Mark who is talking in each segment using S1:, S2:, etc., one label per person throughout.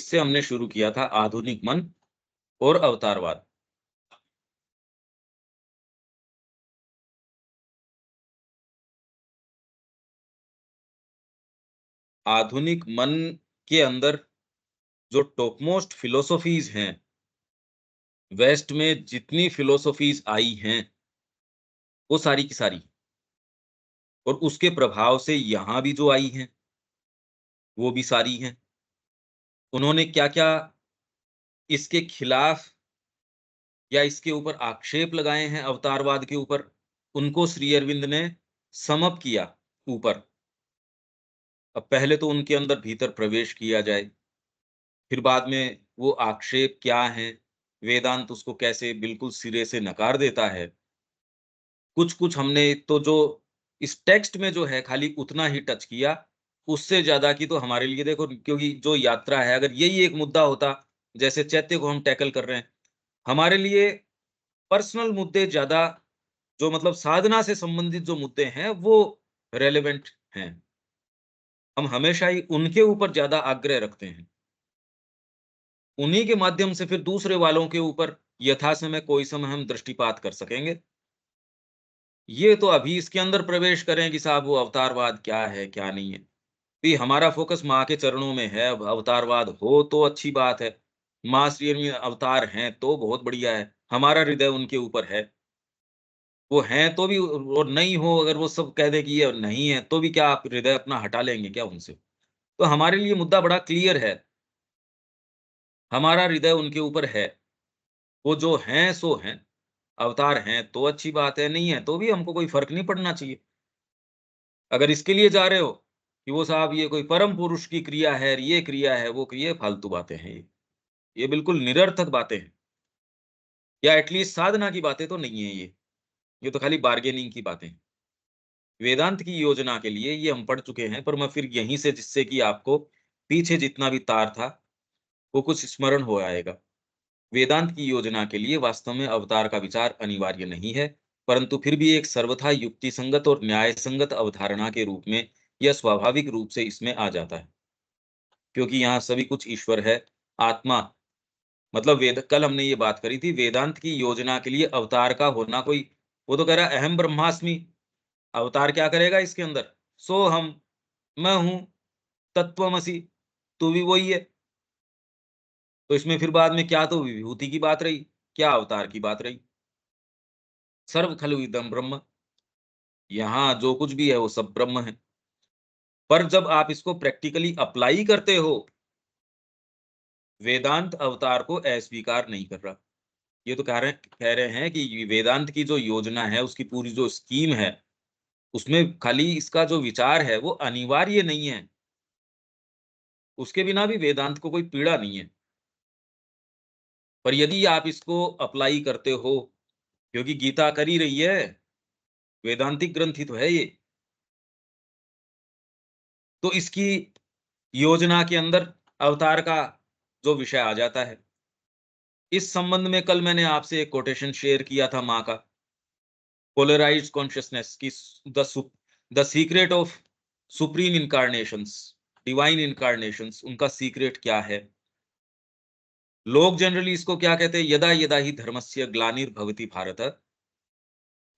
S1: इससे हमने शुरू किया था आधुनिक मन और अवतारवाद। आधुनिक मन के अंदर जो टॉपमोस्ट फिलॉसफीज हैं, वेस्ट में जितनी फिलॉसफीज आई हैं, वो सारी की सारी, और उसके प्रभाव से यहाँ भी जो आई हैं, वो भी सारी हैं। उन्होंने क्या-क्या इसके खिलाफ या इसके ऊपर आक्षेप लगाए हैं अवतारवाद के ऊपर, उनको श्री अरविंद ने सम अप किया ऊपर। अब पहले तो उनके अंदर भीतर प्रवेश किया जाए, फिर बाद में वो आक्षेप क्या हैं, वेदांत उसको कैसे बिल्कुल सिरे से नकार देता है। कुछ-कुछ हमने तो जो इस टेक्स्ट में जो है खाली उतना ही टच किया, उससे ज़्यादा की तो हमारे लिए देखो, क्योंकि जो यात्रा है अगर यही एक मुद्दा होता, जैसे चैत्य को हम टैकल कर रहे हैं, हमारे लिए पर्सनल मुद्दे ज़्यादा, जो मतलब साधना से संबंधित जो मुद्दे हैं, वो रेलेवेंट हैं। हम हमेशा ही उनके ऊपर ज़्यादा आग्रह रखते हैं। उन्हीं के माध्यम से फिर दूसरे वालों के ऊपर यथासमय कोई समय हम दृष्टिपात कर सकेंगे। ये तो अभी इसके अंदर प्रवेश करें कि साहब वो अवतारवाद क्या है, क्या नहीं है। भी हमारा फ़ोकस माँ के चरणों में है, अब अवतारवाद हो तो अच्छी बात है। माँ श्री अरविंद अवतार हैं तो बहुत बढ़िया है। हमारा हृदय उनके ऊपर है। वो हैं तो भी और नहीं हो, अगर वो सब कह दें कि ये नहीं है, तो भी क्या आप हृदय अपना हटा लेंगे क्या उनसे? तो हमारे लिए मुद्दा बड़ा क्लियर है। हमारा हृदय उनके ऊपर है। वो जो हैं सो हैं। अवतार हैं तो अच्छी बात है, नहीं है तो भी हमको कोई फ़र्क नहीं पड़ना चाहिए। अगर इसके लिए जा रहे हो कि वो साहब ये कोई परम पुरुष की क्रिया है, ये क्रिया है, वो क्रिया है, फालतू बातें हैं ये। ये बिल्कुल निरर्थक बातें हैं, या एटलीस्ट साधना की बातें तो नहीं है ये। ये तो खाली बार्गेनिंग की बातें हैं। वेदांत की योजना के लिए ये हम पढ़ चुके हैं, पर मैं फिर यहीं से, जिससे कि आपको पीछे जितना भी तार था, वो कुछ स्मरण हो आएगा। वेदांत की योजना के लिए वास्तव में अवतार का विचार अनिवार्य नहीं है, परंतु फिर भी एक सर्वथा युक्तिसंगत और न्यायसंगत अवधारणा के रूप में यह स्वाभाविक रूप से इसमें आ जाता है। क्योंकि यहाँ सभी कुछ ईश्वर है, आत्मा, मतलब वेद, कल हमने ये बात करी थी, वेदांत की योजना के लिए अवतार का होना कोई, वो तो कह रहा है अहम ब्रह्मास्मि, अवतार क्या करेगा इसके अंदर? सोहम, मैं हूँ, तत्त्वमसि, तू भी वही है। तो इसमें फिर बाद में क्या तो विभूति की बात रही, क्या अवतार की बात रही। सर्व खलु इदं ब्रह्म, यहाँ जो कुछ भी है वो सब ब्रह्म है। पर जब आप इसको प्रैक्टिकली अप्लाई करते हो, वेदांत अवतार को अस्वीकार नहीं कर रहा। ये तो कह रहे हैं कि ये वेदांत की जो योजना है, उसकी पूरी जो स्कीम है, उसमें खाली इसका जो विचार है वो अनिवार्य नहीं है। उसके बिना भी वेदांत को कोई पीड़ा नहीं है। पर यदि आप इसको अप्लाई करते हो, क्योंकि गीता कर ही रही है, वेदांतिक ग्रंथ ही तो है ये, तो इसकी योजना के अंदर अवतार का जो विषय आ जाता है। इस संबंध में कल मैंने आपसे एक कोटेशन शेयर किया था माँ का, पोलराइज्ड कॉन्शियसनेस की, the secret of supreme incarnations, divine incarnations, उनका सीक्रेट क्या है। लोग जनरली इसको क्या कहते हैं, यदा यदा ही धर्मस्य ग्लानिर्भवति भारत।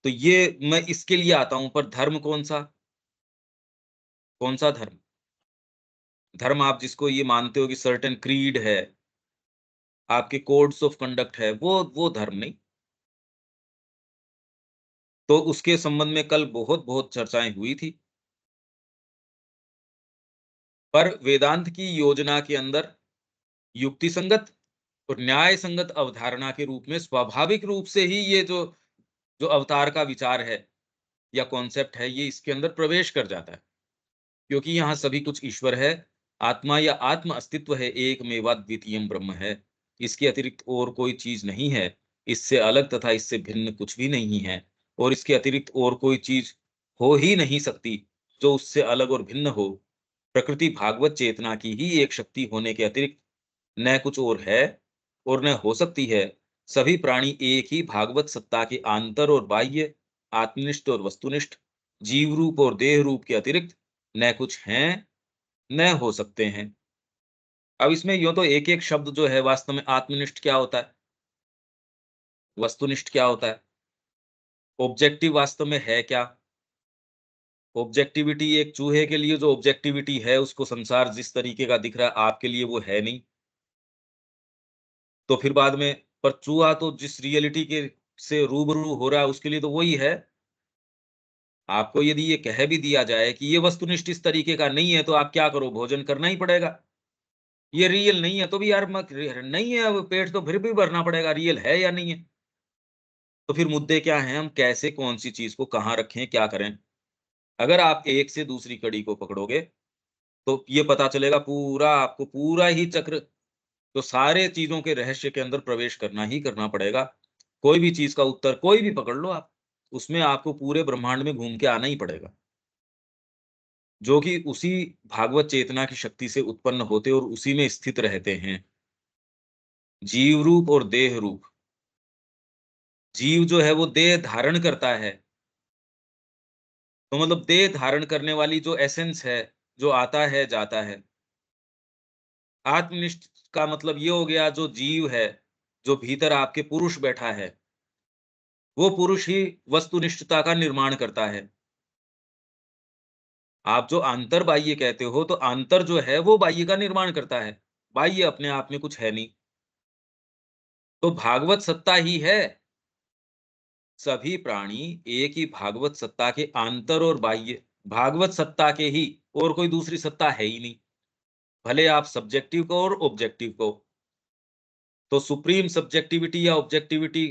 S1: तो ये मैं इसके लिए आता हूं, पर धर्म कौन सा? कौन सा धर्म? धर्म आप जिसको ये मानते हो कि सर्टेन क्रीड है, आपके कोड्स ऑफ कंडक्ट है, वो धर्म नहीं। तो उसके संबंध में कल बहुत बहुत चर्चाएं हुई थी। पर वेदांत की योजना के अंदर युक्तिसंगत और न्याय संगत अवधारणा के रूप में स्वाभाविक रूप से ही ये जो जो अवतार का विचार है या कॉन्सेप्ट है, ये इसके अंदर प्रवेश कर जाता है। क्योंकि यहाँ सभी कुछ ईश्वर है, आत्मा या आत्म अस्तित्व है, एकमेवा द्वितीयम ब्रह्म है। इसके अतिरिक्त और कोई चीज नहीं है। इससे अलग तथा इससे भिन्न कुछ भी नहीं है, और इसके अतिरिक्त और कोई चीज हो ही नहीं सकती जो उससे अलग और भिन्न हो। प्रकृति भागवत चेतना की ही एक शक्ति होने के अतिरिक्त न कुछ और है और न हो सकती है। सभी प्राणी एक ही भागवत सत्ता के आंतर और बाह्य, आत्मनिष्ठ और वस्तुनिष्ठ, जीव रूप और देह रूप के अतिरिक्त न कुछ हैं, न हो सकते हैं। अब इसमें यूँ तो एक-एक शब्द जो है वास्तव में आत्मनिष्ठ क्या होता है? वस्तुनिष्ठ क्या होता है? ऑब्जेक्टिव वास्तव में है क्या? ऑब्जेक्टिविटी एक चूहे के लिए जो ऑब्जेक्टिविटी है उसको संसार जिस तरीके का दिख रहा है आपके लिए वो है नहीं। तो फिर बाद में पर चूहा तो जिस रियलिटी के से रूबरू हो रहा है उसके लिए तो वही है। आपको यदि ये कह भी दिया जाए कि ये वस्तुनिष्ठ इस तरीके का नहीं है तो आप क्या करो? भोजन करना ही पड़ेगा। ये रियल नहीं है तो भी यार नहीं है अब पेट तो फिर भी भरना पड़ेगा, रियल है या नहीं है? तो फिर मुद्दे क्या हैं? हम कैसे कौन-सी चीज़ को कहाँ रखें, क्या करें? अगर आप एक से दूसरी कड़ी को पकड़ोगे, तो ये पता चलेगा पूरा आपको पूरा ही चक्र तो सारे चीज़ों के रहस्य के अंदर प्रवेश करना ही करना पड़ेगा। कोई भी चीज़ का उत्तर कोई भी पकड़ लो आप, उसमें आपको पूरे ब्रह्मांड में घूम के आना ही पड़ेगा, जो कि उसी भागवत चेतना की शक्ति से उत्पन्न होते और उसी में स्थित रहते हैं। जीव रूप और देह रूप। जीव जो है वो देह धारण करता है, तो मतलब देह धारण करने वाली जो एसेंस है, जो आता है, जाता है। आत्मनिष्ठ का मतलब ये हो गया जो जीव है, जो भीतर आपके पुरुष बैठा है, वो पुरुष ही वस्तुनिष्ठता का निर्माण करता है। आप जो आंतर बाह्य कहते हो, तो आंतर जो है वो बाह्य का निर्माण करता है। बाह्य अपने आप में कुछ है नहीं। तो भागवत सत्ता ही है। सभी प्राणी एक ही भागवत सत्ता के आंतर और बाह्य, भागवत सत्ता के ही, और कोई दूसरी सत्ता है ही नहीं। भले आप सब्जेक्टिव को और ऑब्जेक्टिव को, तो सुप्रीम सब्जेक्टिविटी या ऑब्जेक्टिविटी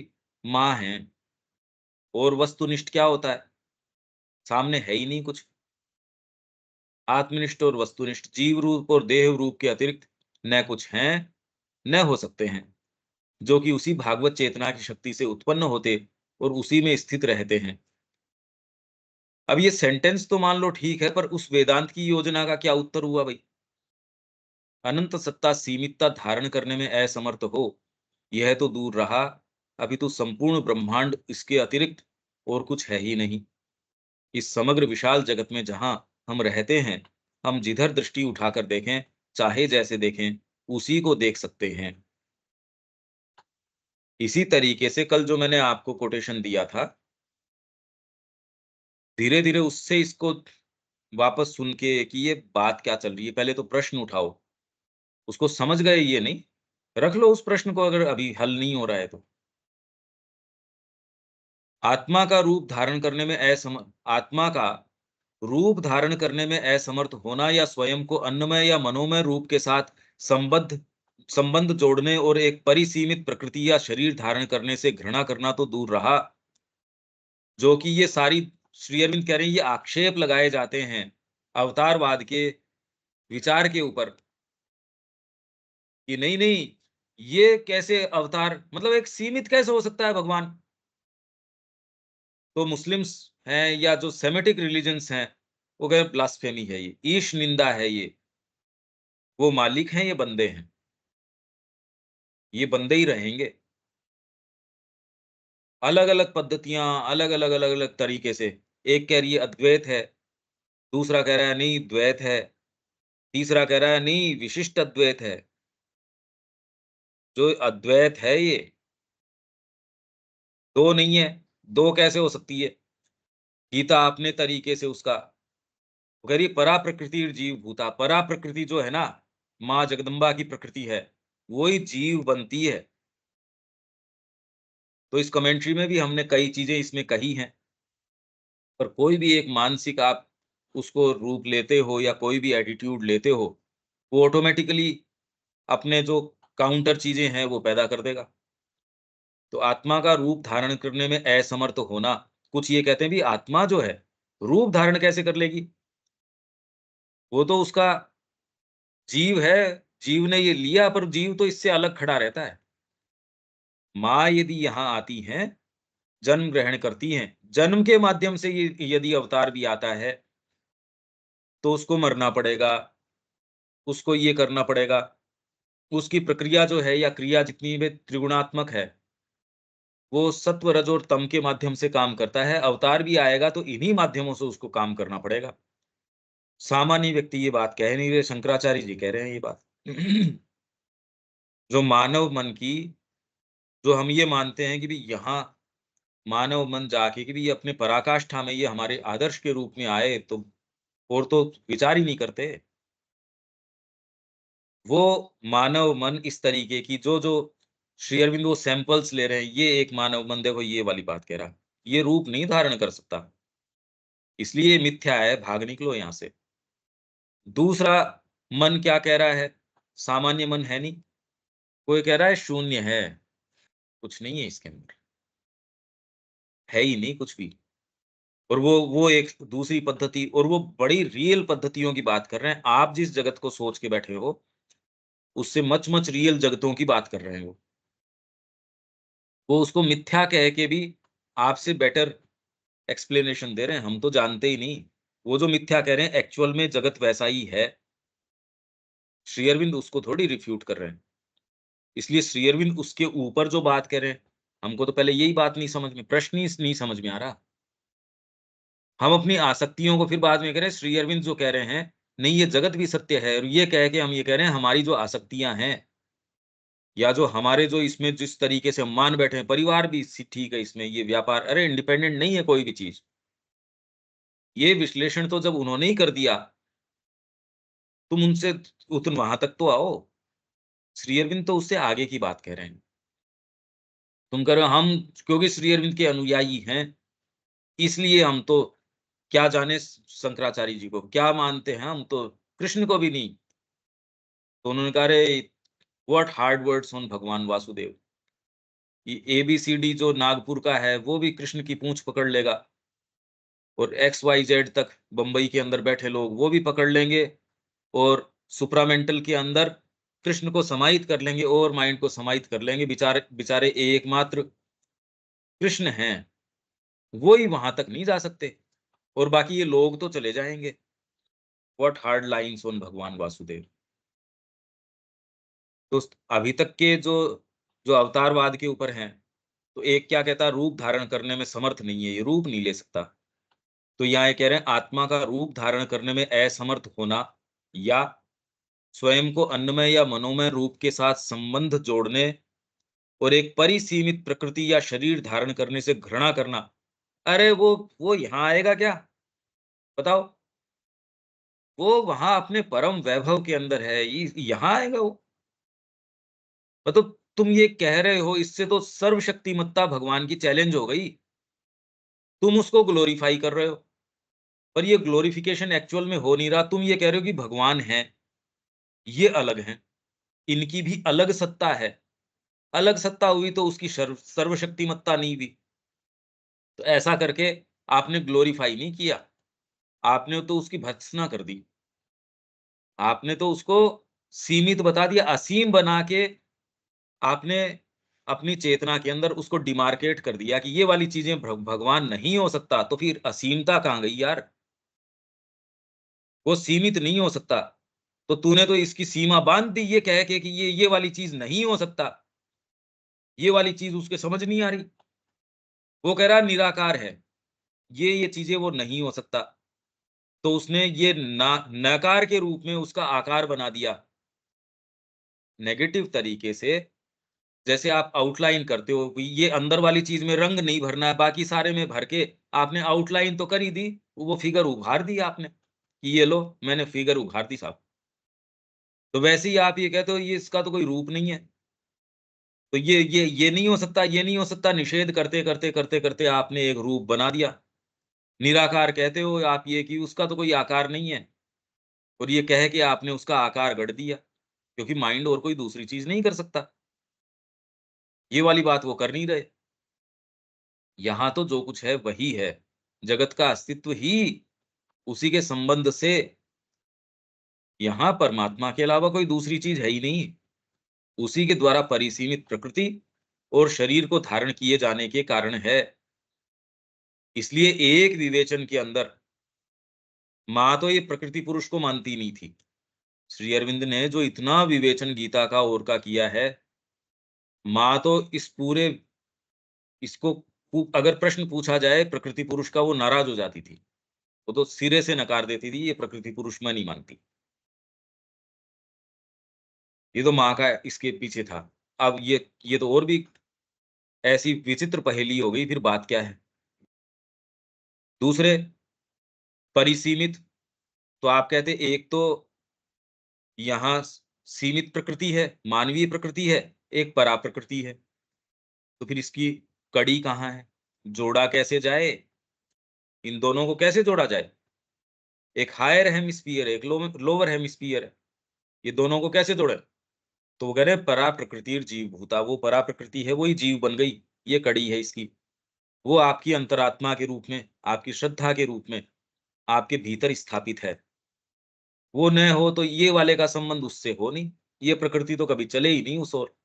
S1: माँ है, और वस्तुनिष्ठ क्या होता है? सामने है ही नहीं कुछ। आत्मनिष्ठ और वस्तुनिष्ठ जीव रूप और देह रूप के अतिरिक्त न कुछ हैं, न हो सकते हैं, जो कि उसी भागवत चेतना की शक्ति से उत्पन्न होते और उसी में स्थित रहते हैं। अब ये सेंटेंस तो मान लो ठीक है, पर उस वेदांत की योजना का क्या उत्तर हुआ भई? अनंत सत्ता सीमितता धारण करने में असमर्थ हो, यह तो दूर रहा, अभी तो संपूर्ण ब्रह्मांड इसके अतिरिक्त और कुछ है ही नहीं। इस समग्र विशाल जगत में जहां हम रहते हैं, हम जिधर दृष्टि उठाकर देखें, चाहे जैसे देखें, उसी को देख सकते हैं। इसी तरीके से कल जो मैंने आपको कोटेशन दिया था, धीरे-धीरे उससे इसको वापस सुन के कि ये बात क्या चल रही है, पहले तो प्रश्न उठाओ। उसको समझ गए ये नहीं, रख लो उस प्रश्न को अगर अभी हल नहीं हो रहा है तो। आत्मा का रूप धारण करने में आत्मा का रूप धारण करने में असमर्थ होना या स्वयं को अन्नमय या मनोमय रूप के साथ संबद्ध संबंध जोड़ने और एक परिसीमित प्रकृति या शरीर धारण करने से घृणा करना तो दूर रहा, जो कि ये सारी श्री अरविंद कह रहे हैं ये आक्षेप लगाए जाते हैं अवतारवाद के विचार के ऊपर कि नहीं नहीं, ये कैसे अवतार मतलब एक सीमित कैसे हो सकता है भगवान? तो मुस्लिम्स हैं या जो सेमेटिक रिलीजन्स हैं, वो कहे ब्लास्फेमी है ये, ईश निंदा है ये। वो मालिक हैं, ये बंदे हैं। ये बंदे ही रहेंगे। अलग-अलग पद्धतियाँ, अलग-अलग, अलग-अलग तरीके से। एक कह रही है अद्वैत है, दूसरा कह रहा है नहीं द्वैत है, तीसरा कह रहा है नहीं विशिष्ट अद्वैत है। जो अद्वैत है ये, 2 नहीं है, 2 कैसे हो सकती है? गीता अपने तरीके से उसका वो कह रही है परा प्रकृति जीव भूता, परा प्रकृति जो है ना, माँ जगदम्बा की प्रकृति है, वो ही जीव बनती है। तो इस कमेंट्री में भी हमने कई चीज़ें इसमें कही हैं। पर कोई भी एक मानसिक आप उसको रूप लेते हो या कोई भी एटीट्यूड लेते हो, वो ऑटोमैटिकली अपने जो काउंटर चीज़ें हैं, वो पैदा कर देगा। तो आत्मा का रूप धारण करने में असमर्थ होना, कुछ ये कहते हैं भी आत्मा जो है, रूप धारण कैसे कर लेगी? वो तो उसका जीव है, जीव ने ये लिया पर जीव तो इससे अलग खड़ा रहता है। माँ यदि यहाँ आती हैं, जन्म ग्रहण करती हैं, जन्म के माध्यम से ये यदि अवतार भी आता है, तो उसको मरना पड़ेगा, उसको ये करना पड़ेगा। उसकी प्रक्रिया जो है या क्रिया जितनी भी त्रिगुणात्मक है, वो सत्व, रज और तम के माध्यम से काम करता है। अवतार भी आएगा तो इन्हीं माध्यमों से उसको काम करना पड़ेगा। सामान्य व्यक्ति ये बात कह नहीं रहे, शंकराचार्य जी कह रहे हैं ये बात। जो मानव मन की, जो हम ये मानते हैं कि भी यहाँ मानव मन जाके कि भी ये अपने पराकाष्ठा में ये हमारे आदर्श के रूप में आए, तो और तो विचार ही नहीं करते। वो मानव मन इस तरीके की जो श्री अरविंद वो सैंपल्स ले रहे हैं, ये एक मानव मन देखो ये वाली बात कह रहा, ये रूप नहीं धारण कर सकता, इसलिए ये मिथ्या है, भाग निकलो यहाँ से। दूसरा मन क्या कह रहा है? सामान्य मन है नहीं, कोई कह रहा है शून्य है, कुछ नहीं है इसके अंदर, है ही नहीं कुछ भी। और वो एक दूसरी पद्धति, और वो बड़ी रियल पद्धतियों की बात कर रहे हैं। आप जिस जगत को सोच के बैठे हो, उससे मच-मच रियल जगतों की बात कर रहे हैं वो। वो उसको मिथ्या कह के भी आपसे बेटर एक्सप्लेनेशन दे रहे हैं, हम तो जानते ही नहीं। वो जो मिथ्या कह रहे हैं एक्चुअल में जगत वैसा ही है। श्री अरविंद उसको थोड़ी रिफ्यूट कर रहे हैं। इसलिए श्री अरविंद उसके ऊपर जो बात कह रहे हैं, हमको तो पहले यही बात नहीं समझ में, प्रश्न ही नहीं समझ में आ रहा। हम अपनी आसक्तियों को फिर बाद में कह रहे हैं, श्री अरविंद जो कह रहे हैं, नहीं ये जगत भी सत्य है, और ये कह के हम ये कह रहे हैं हमारी जो आसक्तियाँ हैं, या जो हमारे जो इसमें जिस तरीके से हम मान बैठे हैं, परिवार भी सी ठीक है इसमें, ये व्यापार अरे इंडिपेंडेंट नहीं है कोई भी चीज़। ये विश्लेषण तो जब उन्होंने ही कर दिया, तुम उनसे तुम वहाँ तक तो आओ। श्री अरविंद तो उससे आगे की बात कह रहे हैं। तुम कह रहे हो हम क्योंकि श्री अरविंद के अनुयायी हैं, इसलिए हम तो क्या जाने शंकराचार्य जी को, क्या मानते हैं हम तो कृष्ण को भी नहीं। तो उन्होंने कहा, अरे व्हाट हार्ड वर्ड्स ऑन भगवान वासुदेव। ये एबीसीडी जो नागपुर का है, वो भी कृष्ण की पूंछ पकड़ लेगा, और एक्स वाई जेड तक बंबई के अंदर बैठे लोग वो भी पकड़ लेंगे, और सुप्रामेंटल के अंदर कृष्ण को समाहित कर लेंगे, और माइंड को समाहित कर लेंगे। बेचारे बेचारे एकमात्र कृष्ण हैं, वो ही वहां तक नहीं जा सकते, और बाकी ये लोग तो चले जाएंगे। व्हाट हार्ड लाइन्स ऑन भगवान वासुदेव। तो अभी तक के जो जो अवतारवाद के ऊपर हैं, तो एक क्या कहता है, रूप धारण करने में समर्थ नहीं है, ये रूप नहीं ले सकता। तो यहाँ ये कह रहे हैं आत्मा का रूप धारण करने में असमर्थ होना, या स्वयं को अन्नमय या मनोमय रूप के साथ संबंध जोड़ने, और एक परिसीमित प्रकृति या शरीर धारण करने से घृणा करना। अरे वो यहाँ आएगा क्या? बताओ। वो वहां अपने परम वैभव के अंदर है, ये यहाँ आएगा वो? मतलब तुम ये कह रहे हो, इससे तो सर्वशक्तिमत्ता भगवान की चैलेंज हो गई। तुम उसको ग्लोरीफाई कर रहे हो, पर ये ग्लोरिफिकेशन एक्चुअल में हो नहीं रहा। तुम ये कह रहे हो कि भगवान हैं, ये अलग हैं, इनकी भी अलग सत्ता है। अलग सत्ता हुई तो उसकी सर्वशक्तिमत्ता नहीं हुई। तो ऐसा करके आपने ग्लोरीफाई नहीं किया, आपने तो उसकी भर्त्सना कर दी। आपने तो उसको सीमित बता दिया, असीम बना के आपने अपनी चेतना के अंदर उसको डिमार्केट कर दिया कि ये वाली चीज़ें भगवान नहीं हो सकता, तो फिर असीमता कहाँ गई यार? वो सीमित नहीं हो सकता, तो तूने तो इसकी सीमा बाँध दी ये कह के कि ये वाली चीज़ नहीं हो सकता। ये वाली चीज़ उसके समझ नहीं आ रही। वो कह रहा है निराकार है, ये चीज़ें वो नहीं हो सकता। तो उसने ये नकार के रूप में उसका आकार बना दिया, नेगेटिव तरीके से। जैसे आप आउटलाइन करते हो, कि ये अंदर वाली चीज़ में रंग नहीं भरना है, बाकी सारे में भर के आपने आउटलाइन तो कर ही दी, वो फिगर उभार दी आपने, कि ये लो मैंने फिगर उभार दी साहब। तो वैसे ही आप ये कहते हो ये इसका तो कोई रूप नहीं है। तो ये नहीं हो सकता, ये नहीं हो सकता, निषेध करते आपने एक रूप बना दिया। निराकार कहते हो आप ये कि उसका तो कोई आकार नहीं है, और ये कह के आपने उसका आकार गढ़ दिया, क्योंकि माइंड और कोई दूसरी चीज़ नहीं कर सकता। ये वाली बात वो कर नहीं रहे। यहाँ तो जो कुछ है वही है। जगत का अस्तित्व ही उसी के संबंध से, यहाँ परमात्मा के अलावा कोई दूसरी चीज़ है ही नहीं। उसी के द्वारा परिसीमित प्रकृति और शरीर को धारण किए जाने के कारण है। इसलिए एक विवेचन के अंदर माँ तो ये प्रकृति पुरुष को मानती नहीं थी। श्री अरविंद ने जो इतना विवेचन गीता का और का किया है, माँ तो इस पूरे इसको अगर प्रश्न पूछा जाए प्रकृति पुरुष का, वो नाराज हो जाती थी। वो तो सिरे से नकार देती थी, ये प्रकृति पुरुष मैं नहीं मानती। ये तो माँ का इसके पीछे था। अब ये तो और भी ऐसी विचित्र पहेली हो गई, फिर बात क्या है? दूसरे परिसीमित, तो आप कहते एक तो यहाँ सीमित प्रकृति है, मानवीय प्रकृति है, एक पराप्रकृति है। तो फिर इसकी कड़ी कहाँ है? जोड़ा कैसे जाए? इन दोनों को कैसे जोड़ा जाए? एक हायर हेमिस्फीयर है, एक लोअर हेमिस्फीयर है। ये दोनों को कैसे जोड़े? तो वो कह रहे हैं परा प्रकृतिर जीव भूता, वो परा प्रकृति है, वही जीव बन गई। ये कड़ी है इसकी। वो आपकी अंतरात्मा के रूप में, आपकी श्रद्धा के रूप में, आपके भीतर स्थापित है। वो न हो तो ये वाले का संबंध उससे हो नहीं। ये प्रकृति तो कभी चले ही नहीं उस ओर।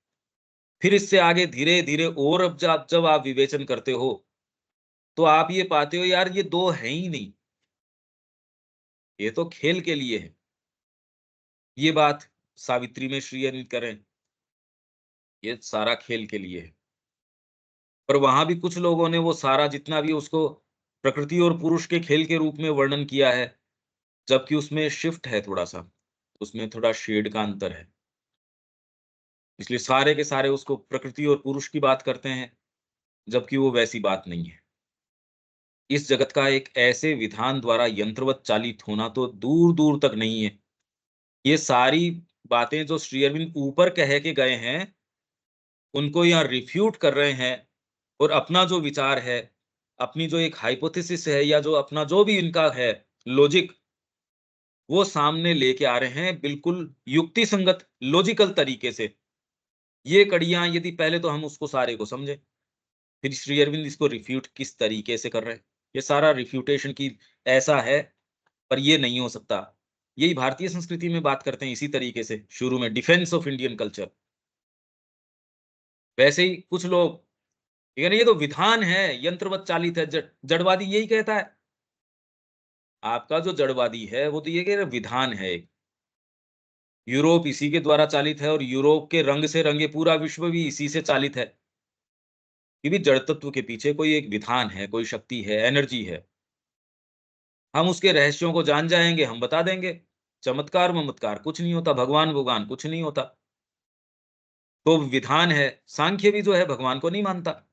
S1: फिर इससे आगे धीरे-धीरे और अब जब आप विवेचन करते हो, तो आप ये पाते हो यार ये 2 हैं ही नहीं। ये तो खेल के लिए है। ये बात सावित्री में श्री अरविंद करें, ये सारा खेल के लिए है। पर वहाँ भी कुछ लोगों ने वो सारा जितना भी उसको प्रकृति और पुरुष के खेल के रूप में वर्णन किया है, जबकि उसमें शिफ्ट है थोड़ा-सा, उसमें थोड़ा शेड का अंतर है। इसलिए सारे के सारे उसको प्रकृति और पुरुष की बात करते हैं, जबकि वो वैसी बात नहीं है। इस जगत का एक ऐसे विधान द्वारा यंत्रवत चालित होना तो दूर-दूर तक नहीं है। ये सारी बातें जो श्री अरविंद ऊपर कह के गए हैं, उनको यहाँ रिफ्यूट कर रहे हैं और अपना जो विचार है, अपनी जो एक हाइपोथेसिस है या जो अपना जो भी इनका है लॉजिक, वो सामने लेके आ रहे हैं बिल्कुल युक्ति संगत लॉजिकल तरीके से। ये कड़ियाँ यदि पहले तो हम उसको सारे को समझें, फिर श्री अरविंद इसको रिफ्यूट किस तरीके से कर रहे हैं। ये सारा रिफ्यूटेशन की ऐसा है, पर ये नहीं हो सकता। यही भारतीय संस्कृति में बात करते हैं इसी तरीके से, शुरू में डिफेंस ऑफ इंडियन कल्चर। वैसे ही कुछ लोग ये कह रहे ये तो विधान है, यंत्रवत चालित है, जड़वादी यही कहता है। आपका जो जड़वादी है, वो तो ये कह रहा है विधान है एक। यूरोप इसी के द्वारा चालित है और यूरोप के रंग से रंगे पूरा विश्व भी इसी से चालित है। कि भी जड़ तत्व के पीछे कोई एक विधान है, कोई शक्ति है, एनर्जी है। हम उसके रहस्यों को जान जाएँगे, हम बता देंगे। चमत्कार-वमत्कार कुछ नहीं होता, भगवान-वगवान कुछ नहीं होता। तो विधान है, सांख्य भी जो है भगवान को नहीं मानता।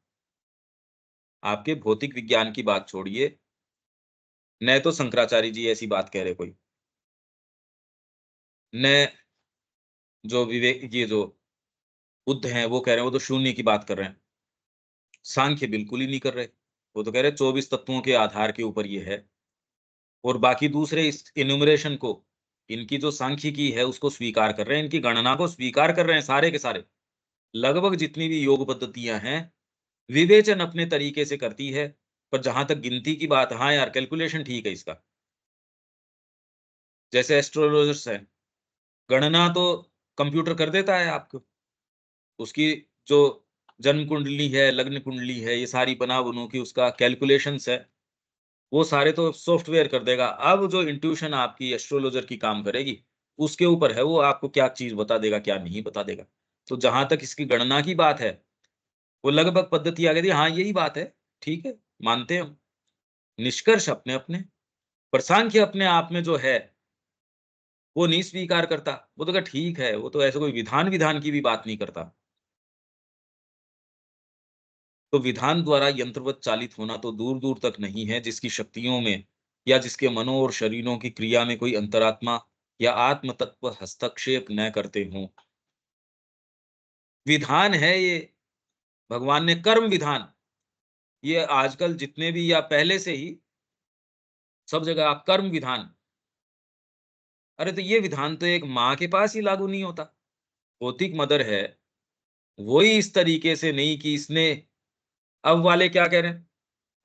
S1: आपके भौतिक विज्ञान की बात छोड़िए, न तो शंकराचार्य जी ऐसी बात कह रहे कोई, न जो ये जो बुद्ध हैं वो कह रहे हैं, वो तो शून्य की बात कर रहे हैं। सांख्य बिल्कुल ही नहीं कर रहे। वो तो कह रहे हैं 24 तत्वों के आधार के ऊपर ये है और बाकी दूसरे इस इन्यूमरेशन को, इनकी जो सांख्यिकी है उसको स्वीकार कर रहे हैं, इनकी गणना को स्वीकार कर रहे हैं सारे के सारे। लगभग जितनी भी योग पद्धतियाँ हैं, विवेचन अपने तरीके से करती है, पर जहाँ तक गिनती की बात, हाँ यार कैलकुलेशन ठीक है इसका। जैसे एस्ट्रोलॉजर्स हैं, गणना तो कंप्यूटर कर देता है आपको। उसकी जो जन्म कुंडली है, लग्न कुंडली है, ये सारी बना-बनू की उसका कैलकुलेशंस है, वो सारे तो सॉफ्टवेयर कर देगा। अब जो इंट्यूशन आपकी एस्ट्रोलॉजर की काम करेगी, उसके ऊपर है वो आपको क्या चीज़ बता देगा, क्या नहीं बता देगा। तो जहाँ तक इसकी गणना की बात है, वो लगभग पद्धति आ गई थी, हाँ, यही बात है, ठीक है, मानते हैं हम। निष्कर्ष अपने-अपने, पर सांख्य अपने आप में जो है, वो नहीं स्वीकार करता। वो तो कहा ठीक है, वो तो ऐसे कोई विधान-विधान की भी बात नहीं करता। तो विधान द्वारा यंत्रवत चालित होना तो दूर-दूर तक नहीं है, जिसकी शक्तियों में या जिसके मनो और शरीरों की क्रिया में कोई अंतरात्मा या आत्म तत्व हस्तक्षेप न करते हों। विधान है ये, भगवान ने कर्म विधान, ये आजकल जितने भी या पहले से ही सब जगह आप कर्म विधान, अरे तो ये विधान तो एक माँ के पास ही लागू नहीं होता। भौतिक मदर है, वो ही इस तरीके से नहीं कि इसने अब वाले क्या कह रहे हैं,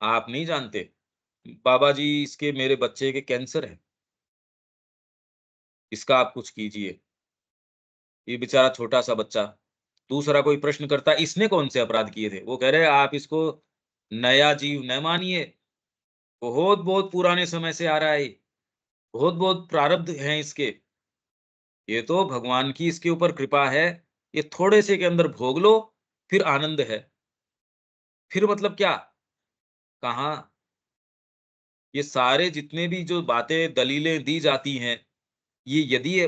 S1: आप नहीं जानते, बाबा जी इसके मेरे बच्चे के कैंसर है, इसका आप कुछ कीजिए। ये बेचारा छोटा-सा बच्चा, दूसरा कोई प्रश्न करता है, इसने कौन से अपराध किए थे? वो कह रहे हैं आप इसको नया जीव न मानिए, बहुत-बहुत पुराने समय से आ रहा है ये, बहुत-बहुत प्रारब्ध हैं इसके। ये तो भगवान की इसके ऊपर कृपा है, ये थोड़े से के अंदर भोग लो, फिर आनंद है। फिर मतलब क्या? कहाँ? ये सारे जितने भी जो बातें, दलीलें दी जाती हैं, ये यदि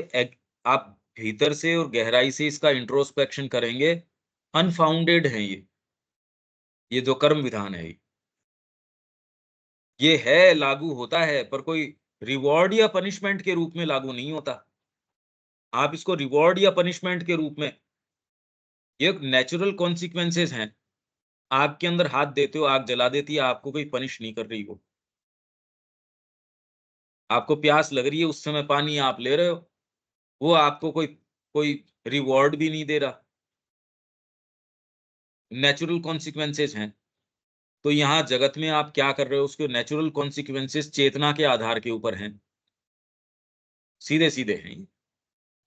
S1: आप भीतर से और गहराई से इसका इंट्रोस्पेक्शन करेंगे, अनफाउंडेड है ये जो कर्म विधान है ये है, लागू होता है, पर कोई रिवॉर्ड या पनिशमेंट के रूप में लागू नहीं होता। आप इसको रिवॉर्ड या पनिशमेंट के रूप में, ये नेचुरल कॉन्सिक्वेंसेस हैं। आग के अंदर हाथ देते हो, आग जला देती है, आपको कोई पनिश नहीं कर रही वो। आपको प्यास लग रही है, उस समय पानी आप ले रहे हो, वो आपको कोई कोई रिवॉर्ड भी नहीं दे रहा। नेचुरल कॉन्सिक्वेंसेस हैं। तो यहाँ जगत में आप क्या कर रहे हो, उसके नेचुरल कॉन्सिक्वेंसेस चेतना के आधार के ऊपर हैं। सीधे-सीधे हैं ये।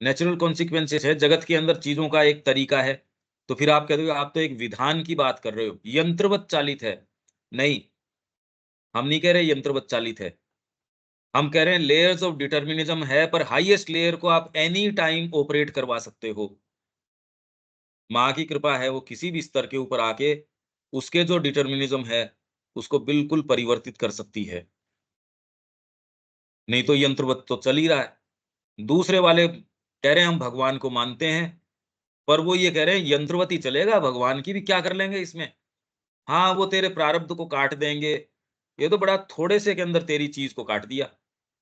S1: नेचुरल कॉन्सिक्वेंसेस है, जगत के अंदर चीज़ों का एक तरीका है। तो फिर आप कहते हो आप तो एक विधान की बात कर रहे हो, यंत्रवत चालित है। नहीं, हम नहीं कह रहे यंत्रवत चालित है। हम कह रहे हैं लेयर्स ऑफ डिटर्मिनिज्म है, पर हाईएस्ट लेयर को आप एनी टाइम ऑपरेट करवा सकते हो। माँ की कृपा है, वो किसी भी स्तर के ऊपर आके उसके जो डिटर्मिनिज्म है, उसको बिल्कुल परिवर्तित कर सकती है। नहीं तो यंत्रवत तो चल ही रहा है। दूसरे वाले कह रहे हैं हम भगवान को मानते हैं, पर वो ये कह रहे हैं यंत्रवत ही चलेगा, भगवान की भी क्या कर लेंगे इसमें? हाँ, वो तेरे प्रारब्ध को काट देंगे। ये तो बड़ा थोड़े से के अंदर तेरी चीज़ को काट दिया।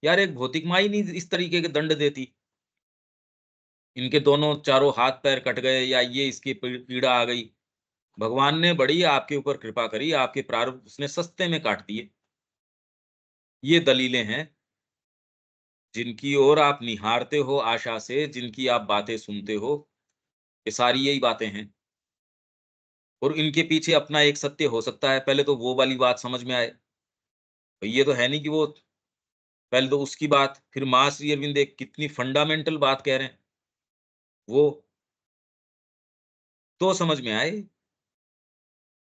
S1: यार एक भौतिक माँ ही नहीं इस तरीके के दंड देती। इनके दोनों चारों हाथ-पैर कट गए या ये इसकी पीड़ा आ गई। भगवान ने बड़ी आपके ऊपर कृपा करी, आपके प्रारब्ध उसने सस्ते में काट दिए। ये दलीलें हैं, जिनकी ओर आप निहारते हो आशा से, जिनकी आप बातें सुनते हो, ये सारी यही बातें हैं। और इनके पीछे अपना एक सत्य हो सकता है, पहले तो वो वाली बात समझ में आए। ये तो है नहीं कि वो पहले तो उसकी बात, फिर माँ श्री अरविंद एक कितनी फंडामेंटल बात कह रहे हैं, वो तो समझ में आए।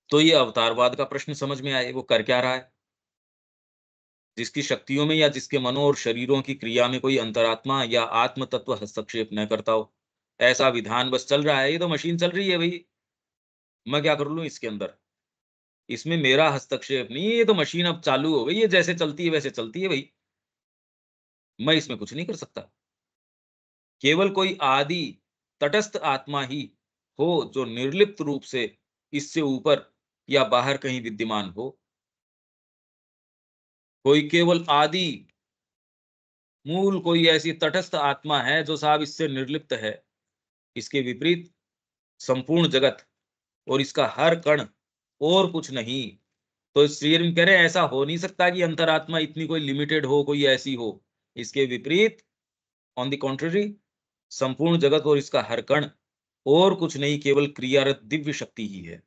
S1: तो ये अवतारवाद का प्रश्न समझ में आए, वो कर क्या रहा है? जिसकी शक्तियों में या जिसके मनों और शरीरों की क्रिया में कोई अंतरात्मा या आत्म तत्व हस्तक्षेप न करता हो। ऐसा विधान बस चल रहा है, ये तो मशीन चल रही है भई, मैं क्या कर लूँ इसके अंदर? इसमें मेरा हस्तक्षेप नहीं है, ये तो मशीन अब चालू हो गई है, जैसे चलती है वैसे चलती है भई, मैं इसमें कुछ नहीं कर सकता। केवल कोई आदि तटस्थ आत्मा ही हो जो निर्लिप्त रूप से इससे ऊपर या बाहर कहीं विद्यमान हो। कोई केवल आदि मूल कोई ऐसी तटस्थ आत्मा है जो साहब इससे निर्लिप्त है। इसके विपरीत संपूर्ण जगत और इसका हर कण और कुछ नहीं। तो श्री अरविंद कह रहे हैं ऐसा हो नहीं सकता कि अंतरात्मा इतनी कोई लिमिटेड हो, कोई ऐसी हो। इसके विपरीत ऑन द कॉन्ट्ररी संपूर्ण जगत और इसका हर कण और कुछ नहीं, केवल क्रियारत दिव्य शक्ति ही है।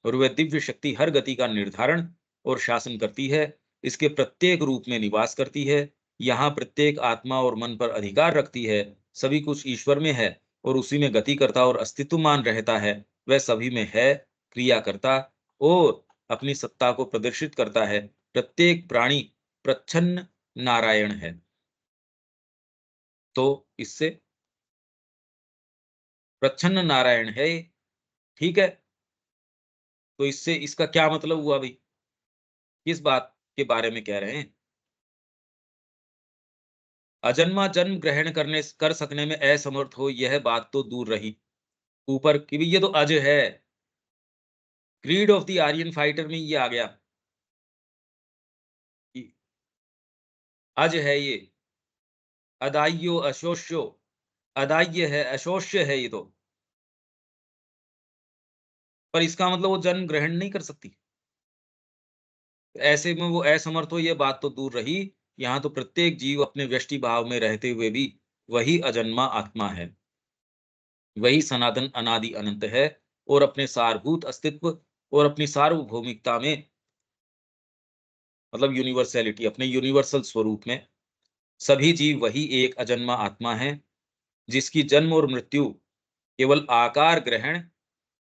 S1: और वह दिव्य शक्ति हर गति का निर्धारण और शासन करती है, इसके प्रत्येक रूप में निवास करती है, यहाँ प्रत्येक आत्मा और मन पर अधिकार रखती है, सभी कुछ ईश्वर में है और उसी में गति करता और अस्तित्वमान रहता है। वह सभी में है, क्रिया करता और अपनी सत्ता को प्रदर्शित करता है। प्रत्येक प्राणी प्रच्छन्न नारायण है। तो इससे प्रच्छन्न नारायण है ये, ठीक है? तो इससे इसका क्या मतलब हुआ भई? किस बात के बारे में कह रहे हैं? अजन्मा जन्म ग्रहण कर सकने में असमर्थ हो, यह बात तो दूर रही। ऊपर की भी ये तो अज है। Creed of the Aryan fighter में ये आ गया कि अज है ये, अदाह्यो अशोष्यो, अदाह्य है, अशोष्य है ये तो। पर इसका मतलब वो जन्म ग्रहण नहीं कर सकती। ऐसे में वो असमर्थ हो, ये बात तो दूर रही। यहाँ तो प्रत्येक जीव अपने व्यष्टि भाव में रहते हुए भी वही अजन्मा आत्मा है। वही सनातन अनादि अनंत है और अपने सारभूत अस्तित्व और अपनी सार्वभौमिकता में, मतलब यूनिवर्सैलिटी, अपने यूनिवर्सल स्वरूप में सभी जीव वही एक अजन्मा आत्मा है, जिसकी जन्म और मृत्यु केवल आकार ग्रहण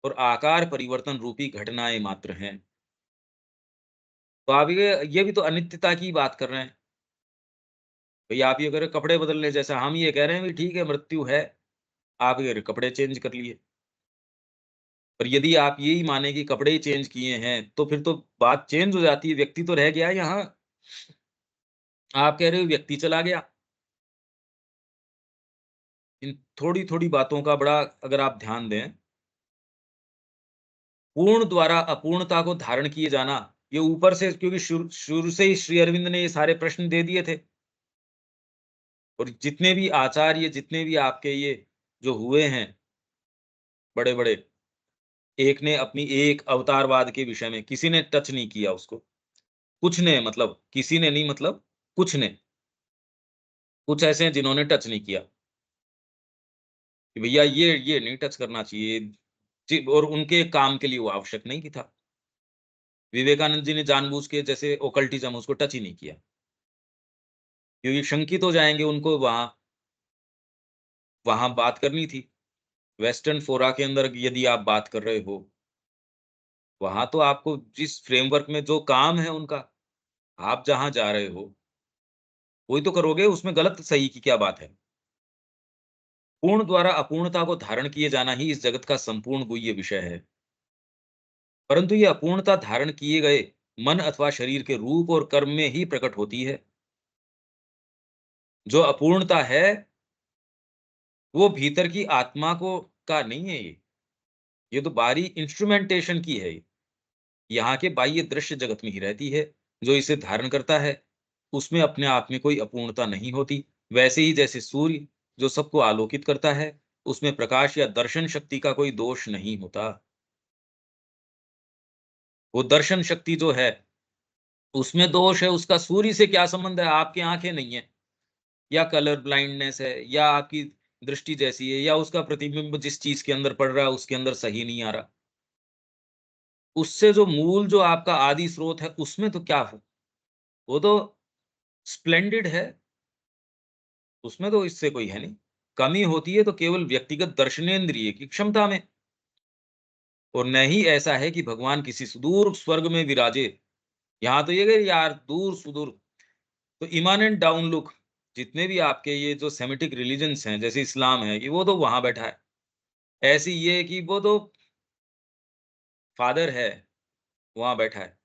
S1: और आकार परिवर्तन रूपी घटनाएं मात्र हैं। तो आप ये भी तो अनित्यता की बात कर रहे हैं। भई आप ये कह रहे हो कपड़े बदलने जैसा, हम ये कह रहे हैं भी ठीक है मृत्यु है, आप ये कपड़े चेंज कर लिए। पर यदि आप यही माने कि कपड़े ही चेंज किए हैं, तो फिर तो बात चेंज हो जाती है, व्यक्ति तो रह गया यहाँ। आप कह रहे हो व्यक्ति चला गया। इन थोड़ी-थोड़ी बातों का बड़ा अगर आप ध्यान दें, पूर्ण द्वारा अपूर्णता को धारण किए जाना, ये ऊपर से क्योंकि शुरू शुरू से ही श्री अरविंद ने ये सारे प्रश्न दे दिए थे और जितने भी आचार्य, जितने भी आपके ये जो हुए हैं बड़े-बड़े, एक ने अपनी एक अवतारवाद के विषय में किसी ने टच नहीं किया उसको। कुछ ने मतलब किसी ने नहीं मतलब कुछ ने, कुछ ऐसे हैं जिन्होंने टच नहीं किया कि भैया ये नहीं टच करना चाहिए। जी और उनके काम के लिए वो आवश्यक नहीं था। विवेकानंद जी ने जानबूझ के जैसे ओकल्टिज़्म उसको टच ही नहीं किया, क्योंकि शंकित हो जाएँगे उनको वहाँ वहाँ बात करनी थी। वेस्टर्न फोरा के अंदर यदि आप बात कर रहे हो, वहाँ तो आपको जिस फ्रेमवर्क में जो काम है उनका, आप जहाँ जा रहे हो, वही तो करोगे, उसमें गलत सही की क्या बात है? पूर्ण द्वारा अपूर्णता को धारण किए जाना ही इस जगत का संपूर्ण गुह्य विषय है। परंतु ये अपूर्णता धारण किए गए मन अथवा शरीर के रूप और कर्म में ही प्रकट होती है। जो अपूर्णता है, वो भीतर की आत्मा को का नहीं है ये। ये तो बाहरी इंस्ट्रूमेंटेशन की है ये। यहाँ के बाह्य दृश्य जगत में ही रहती है। जो इसे धारण करता है, उसमें अपने आप में कोई अपूर्णता नहीं होती। वैसे ही जैसे सूर्य जो सबको आलोकित करता है, उसमें प्रकाश या दर्शन शक्ति का कोई दोष नहीं होता। वो दर्शन शक्ति जो है, उसमें दोष है, उसका सूर्य से क्या संबंध है? आपकी आँखें नहीं है, या कलर ब्लाइंडनेस है, या आपकी दृष्टि जैसी है, या उसका प्रतिबिंब जिस चीज़ के अंदर पड़ रहा है, उसके अंदर सही नहीं आ रहा। उससे जो मूल जो आपका आदि स्रोत है, उसमें तो क्या है? वो तो स्प्लेंडिड है, उसमें तो इससे कोई है नहीं। कमी होती है तो केवल व्यक्तिगत दर्शनेंद्रिय की क्षमता में, और न ही ऐसा है कि भगवान किसी सुदूर स्वर्ग में विराजे। यहाँ तो ये कि यार दूर-सुदूर, तो इमानेंट डाउन लुक, जितने भी आपके ये जो सेमिटिक रिलिजन्स हैं, जैसे इस्लाम है, कि वो तो वहाँ बैठा है। ऐसी ये कि वो तो फादर है, वहाँ बैठा है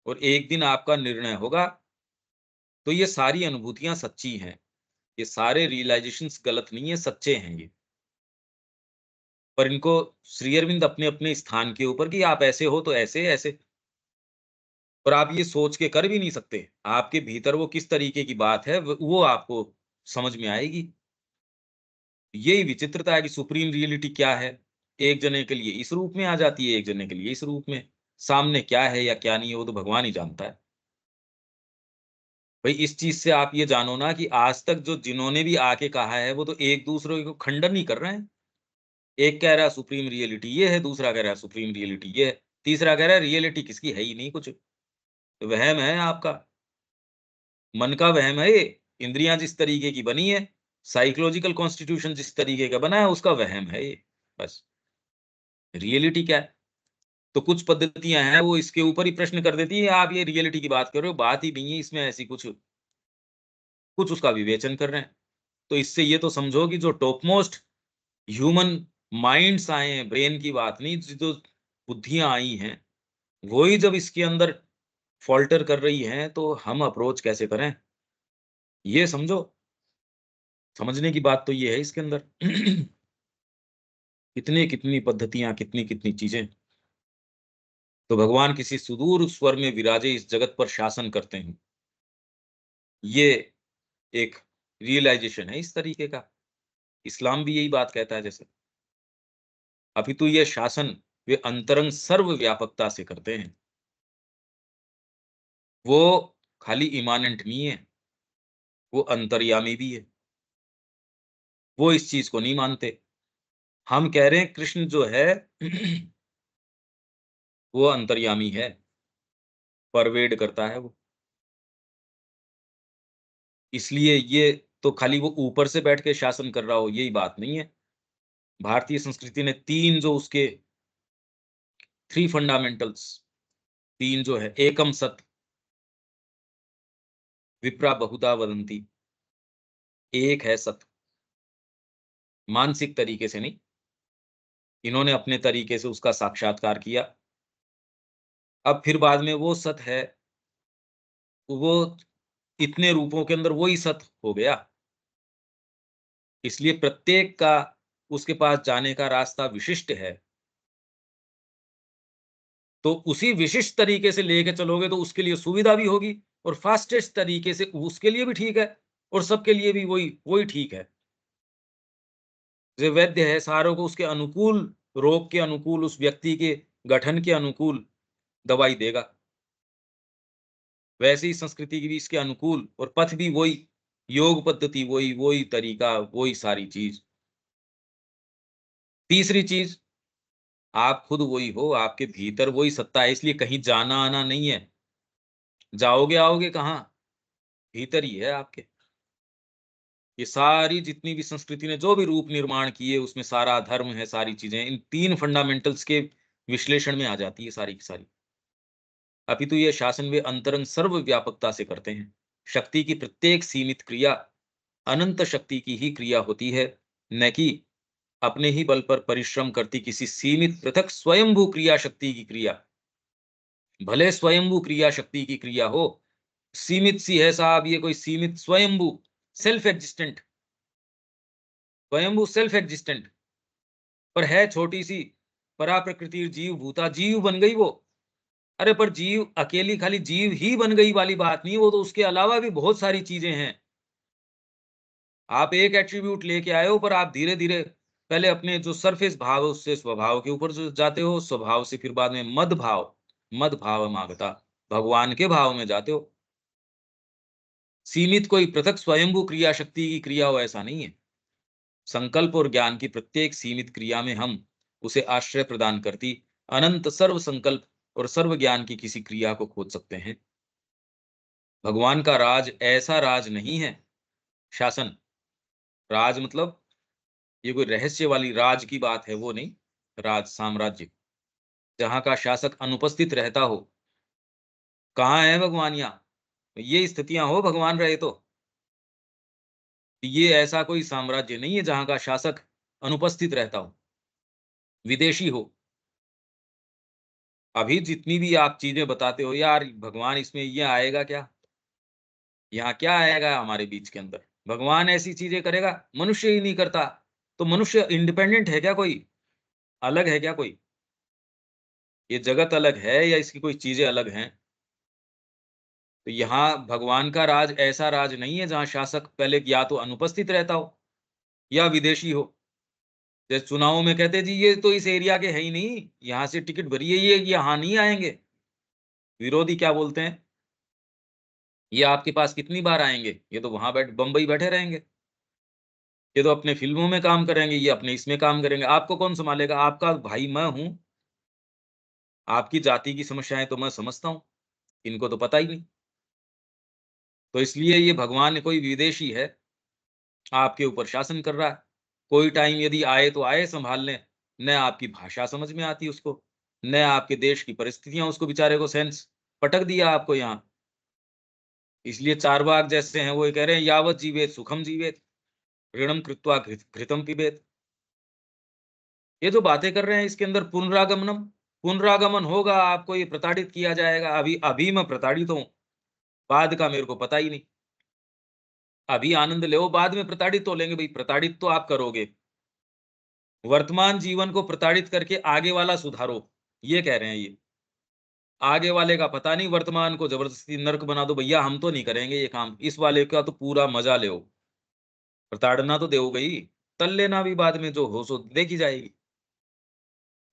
S1: और एक दिन आपका निर्णय होगा, तो ये सारी अनुभूतियाँ सच्ची हैं। ये सारे रियलाइज़ेशंस गलत नहीं है, सच्चे हैं ये। पर इनको श्री अरविंद अपने-अपने स्थान के ऊपर कि आप ऐसे हो तो ऐसे, ऐसे, और आप ये सोच के कर भी नहीं सकते। आपके भीतर वो किस तरीके की बात है, व वो आपको समझ में आएगी। यही विचित्रता है कि सुप्रीम रियलिटी क्या है? एक जने के लिए इस रूप में आ जाती है, एक जने के लिए इस रूप में। सामने क्या है या क्या नहीं है, वो तो भगवान ही जानता है। भई इस चीज़ से आप ये जानो ना कि आज तक जो जिन्होंने भी आके कहा है, वो तो एक-दूसरे को खंडन ही कर रहे हैं। एक कह रहा है सुप्रीम रियलिटी ये है, दूसरा कह रहा है सुप्रीम रियलिटी ये है, तीसरा कह रहा है रियलिटी किसकी है ही नहीं कुछ। वहम है आपका, मन का वहम है ये। इंद्रियाँ जिस तरीके की बनी है, साइकोलॉजिकल कॉन्स्टिट्यूशन जिस तरीके का बना है, उसका वहम है ये, बस। रियलिटी क्या है? तो कुछ पद्धतियाँ हैं, वो इसके ऊपर ही प्रश्न कर देती है, आप ये रियलिटी की बात कर रहे हो, बात ही नहीं है इसमें ऐसी कुछ, कुछ उसका विवेचन कर रहे हैं। तो इससे ये तो समझो कि जो टॉप मोस्ट ह्यूमन माइंड्स आए हैं, ब्रेन की बात नहीं, जो बुद्धियाँ आई हैं, वो ही जब इसके अंदर फ़ॉल्टर कर रही हैं, तो हम अप्रोच कैसे करें? ये समझो, समझने की बात तो ये है इसके अंदर। कितनी-कितनी पद्धतियाँ, कितनी-कितनी चीज़ें। तो भगवान किसी सुदूर स्वर में विराजे इस जगत पर शासन करते हैं। ये एक रियलाइज़ेशन है इस तरीके का। इस्लाम भी यही बात कहता है जैसे। अपितु ये शासन वे अंतरंग सर्वव्यापकता से करते हैं। वो खाली इमानेंट नहीं है, वो अंतर्यामी भी है। वो इस चीज़ को नहीं मानते। हम कह रहे हैं कृष्ण जो है वो अंतर्यामी है, परवेड करता है वो। इसलिए ये तो खाली वो ऊपर से बैठ के शासन कर रहा हो, यही बात नहीं है। भारतीय संस्कृति ने 3 जो उसके 3 फंडामेंटल्स, 3 जो है, एकम सत, विप्रा बहुधा वदन्ति, एक है सत्य, मानसिक तरीके से नहीं। इन्होंने अपने तरीके से उसका साक्षात्कार किया। अब फिर बाद में वो सत है, वो इतने रूपों के अंदर वही सत हो गया। इसलिए प्रत्येक का उसके पास जाने का रास्ता विशिष्ट है। तो उसी विशिष्ट तरीके से लेके चलोगे तो उसके लिए सुविधा भी होगी, और फास्टेस्ट तरीके से उसके लिए भी ठीक है, और सबके लिए भी वही वही ठीक है। जो वैद्य है सारों को उसके अनुकूल, रोग के अनुकूल, उस व्यक्ति के गठन के अनुकूल दवाई देगा। वैसे ही संस्कृति की भी इसके अनुकूल, और पथ भी वही, योग पद्धति वही, वही तरीका, वही सारी चीज। तीसरी चीज, आप खुद वही हो, आपके भीतर वही सत्ता है, इसलिए कहीं जाना आना नहीं है। जाओगे आओगे कहाँ? भीतर ही है आपके। ये सारी जितनी भी संस्कृति ने जो भी रूप निर्माण किए, उसमें सारा धर्म है, सारी चीजें इन 3 फंडामेंटल्स के विश्लेषण में आ जाती है सारी की सारी। अपितु ये शासन वे अंतरंग सर्वव्यापकता से करते हैं। शक्ति की प्रत्येक सीमित क्रिया अनंत शक्ति की ही क्रिया होती है, न कि अपने ही बल पर परिश्रम करती किसी सीमित पृथक स्वयंभू क्रिया शक्ति की क्रिया। भले स्वयंभू क्रिया शक्ति की क्रिया हो, सीमित सी है साहब, ये कोई सीमित स्वयंभू, सेल्फ एग्जिस्टेंट, स्वयंभू सेल्फ एग्जिस्टेंट, पर है छोटी सी, परा प्रकृति जीव भूता, जीव बन गई वो। अरे पर जीव अकेली खाली जीव ही बन गई वाली बात नहीं, वो तो उसके अलावा भी बहुत सारी चीजें हैं। आप एक एट्रीब्यूट लेके आए हो, पर आप धीरे धीरे पहले अपने जो सरफेस भाव है उससे स्वभाव के ऊपर जो जाते हो, स्वभाव से फिर बाद में मद भाव मागता, भगवान के भाव में जाते हो। सीमित कोई पृथक स्वयंभू क्रिया शक्ति की क्रिया हो ऐसा नहीं है। संकल्प और ज्ञान की प्रत्येक सीमित क्रिया में हम उसे आश्रय प्रदान करती अनंत सर्व संकल्प और सर्व ज्ञान की किसी क्रिया को खोज सकते हैं। भगवान का राज ऐसा राज नहीं है, शासन, राज मतलब ये कोई रहस्य वाली राज की बात है, वो नहीं। राज साम्राज्य, जहां का शासक अनुपस्थित रहता हो। कहाँ है भगवान? यहाँ ये स्थितियां हो भगवान रहे तो। ये ऐसा कोई साम्राज्य नहीं है जहां का शासक अनुपस्थित रहता हो, विदेशी हो। अभी जितनी भी आप चीजें बताते हो यार, भगवान इसमें ये आएगा क्या? यहाँ क्या आएगा हमारे बीच के अंदर? भगवान ऐसी चीजें करेगा? मनुष्य ही नहीं करता। तो मनुष्य इंडिपेंडेंट है क्या? कोई अलग है क्या? कोई ये जगत अलग है या इसकी कोई चीजें अलग हैं? तो यहाँ भगवान का राज ऐसा राज नहीं है जहाँ शासक पहले या तो अनुपस्थित रहता हो या विदेशी हो। जैसे चुनाव में कहते जी ये तो इस एरिया के है ही नहीं, यहाँ से टिकट भरिए, ये यहाँ नहीं आएंगे। विरोधी क्या बोलते हैं? ये आपके पास कितनी बार आएंगे? ये तो वहां बंबई बैठे रहेंगे। ये तो अपने फिल्मों में काम करेंगे, ये अपने इसमें काम करेंगे। आपको कौन संभालेगा? आपका भाई मैं हूं। आपकी जाति की समस्याएं तो मैं समझता हूँ, इनको तो पता ही नहीं। तो इसलिए ये भगवान कोई विदेशी है, आपके ऊपर शासन कर रहा है। कोई टाइम यदि आए तो आए संभालने, न आपकी भाषा समझ में आती उसको, न आपके देश की परिस्थितियां उसको बेचारे को सेंस, पटक दिया आपको यहाँ। इसलिए चारवाक जैसे हैं वो ये कह रहे हैं यावत जीवेत सुखम जीवेत, ऋणम कृत्वा घृतम पिबेत। ये जो बातें कर रहे हैं इसके अंदर पुनरागमनम, पुनरागमन होगा, आपको ये प्रताड़ित किया जाएगा। अभी अभी मैं प्रताड़ित हूँ, बाद का मेरे को पता ही नहीं। अभी आनंद लो, बाद में प्रताड़ित तो लेंगे भाई, प्रताड़ित तो आप करोगे। वर्तमान जीवन को प्रताड़ित करके आगे वाला सुधारो, ये कह रहे हैं ये। आगे वाले का पता नहीं, वर्तमान को जबरदस्ती नर्क बना दो भैया, हम तो नहीं करेंगे ये काम, इस वाले का तो पूरा मजा ले। प्रताड़ना तो दे गई, तल लेना भी बाद में जो हो सो देखी जाएगी।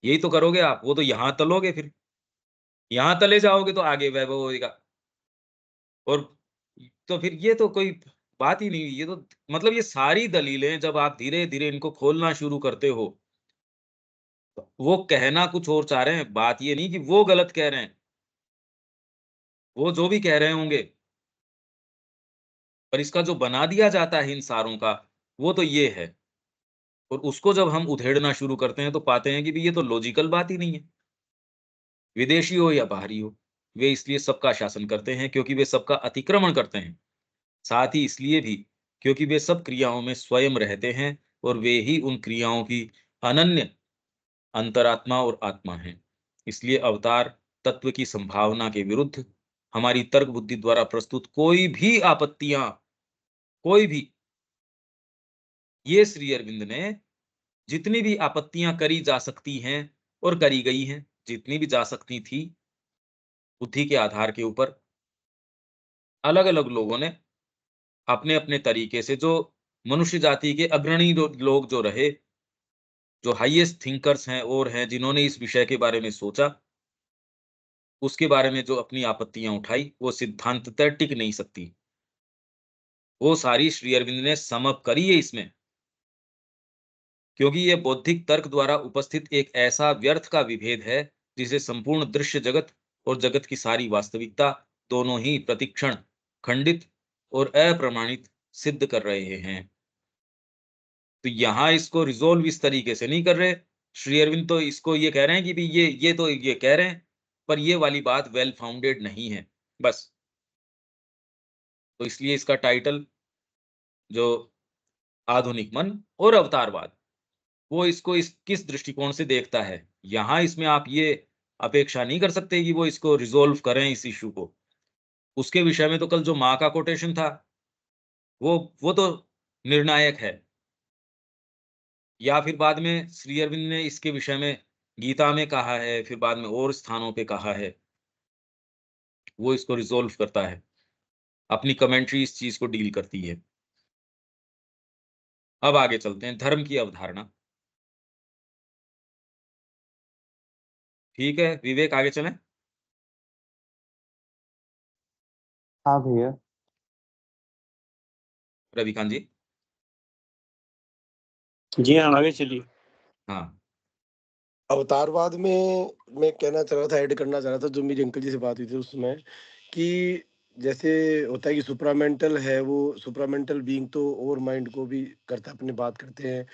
S1: यही तो करोगे आप, वो तो यहाँ तलोगे, फिर यहाँ तले जाओगे तो आगे वैभव होएगा। और तो फिर ये तो कोई बात ही नहीं हुई। ये तो मतलब ये सारी दलीलें जब आप धीरे-धीरे इनको खोलना शुरू करते हो, तो वो कहना कुछ और चाह रहे हैं। बात ये नहीं कि वो गलत कह रहे हैं, वो जो भी कह रहे होंगे, पर इसका जो बना दिया जाता है इन सारों का, वो तो ये है। और उसको जब हम उधेड़ना शुरू करते हैं, तो पाते हैं कि भई ये तो लॉजिकल बात ही नहीं है। विदेशी हो या बाहरी हो, वे इसलिए सबका शासन करते हैं क्योंकि वे सबका अतिक्रमण करते हैं। साथ ही इसलिए भी क्योंकि वे सब क्रियाओं में स्वयं रहते हैं, और वे ही उन क्रियाओं की अनन्य अंतरात्मा और आत्मा हैं। इसलिए अवतार तत्व की संभावना के विरुद्ध हमारी तर्क बुद्धि द्वारा प्रस्तुत कोई भी आपत्तियां, कोई भी ये श्री अरविंद ने जितनी भी आपत्तियां करी जा सकती हैं और करी गई हैं, जितनी भी जा सकती थी बुद्धि के आधार के ऊपर, अलग अलग लोगों ने अपने अपने तरीके से, जो मनुष्य जाति के अग्रणी लोग जो रहे, जो हाईएस्ट थिंकर्स हैं और हैं, जिन्होंने इस विषय के बारे में सोचा, उसके बारे में जो अपनी आपत्तियां उठाई, वो सिद्धांततः टिक नहीं सकती। वो सारी श्री अरविंद ने सम अप करी है इसमें, क्योंकि ये बौद्धिक तर्क द्वारा उपस्थित एक ऐसा व्यर्थ का विभेद है, जिसे संपूर्ण दृश्य जगत और जगत की सारी वास्तविकता दोनों ही प्रतिक्षण खंडित और अप्रमाणित सिद्ध कर रहे हैं। तो यहाँ इसको रिज़ॉल्व इस तरीके से नहीं कर रहे। श्री अरविंद तो इसको ये कह रहे हैं कि भई ये तो ये कह रहे हैं, पर ये वाली बात वेल फाउंडेड नहीं है, बस। तो इसलिए इसका टाइटल जो आधुनिक मन और अवतारवाद, वो इसको इस किस दृष्टिकोण से देखता है। यहाँ इसमें आप ये अपेक्षा नहीं कर सकते कि वो इसको रिज़ॉल्व करें इस इश्यू को। उसके विषय में तो कल जो माँ का कोटेशन था, वो तो निर्णायक है। या फिर बाद में श्री अरविंद ने इसके विषय में गीता में कहा है, फिर बाद में और स्थानों पे कहा है, वो इसको रिज़ॉल्व करता है। अपनी कमेंट्री इस चीज़ को डील करती है। अब आगे चलते हैं, धर्म की अवधारणा। ठीक है, विवेक आगे चलें?
S2: हाँ भैया।
S1: रविकांत जी?
S2: जी हाँ, आगे चलिए।
S1: हाँ,
S3: अवतारवाद में मैं कहना चाह रहा था, ऐड करना चाह रहा था, जो मेरी अंकल जी से बात हुई थी उसमें, कि जैसे होता है कि सुप्रामेंटल है, वो सुप्रामेंटल बीइंग तो और माइंड को भी करता है, अपनी बात करते हैं।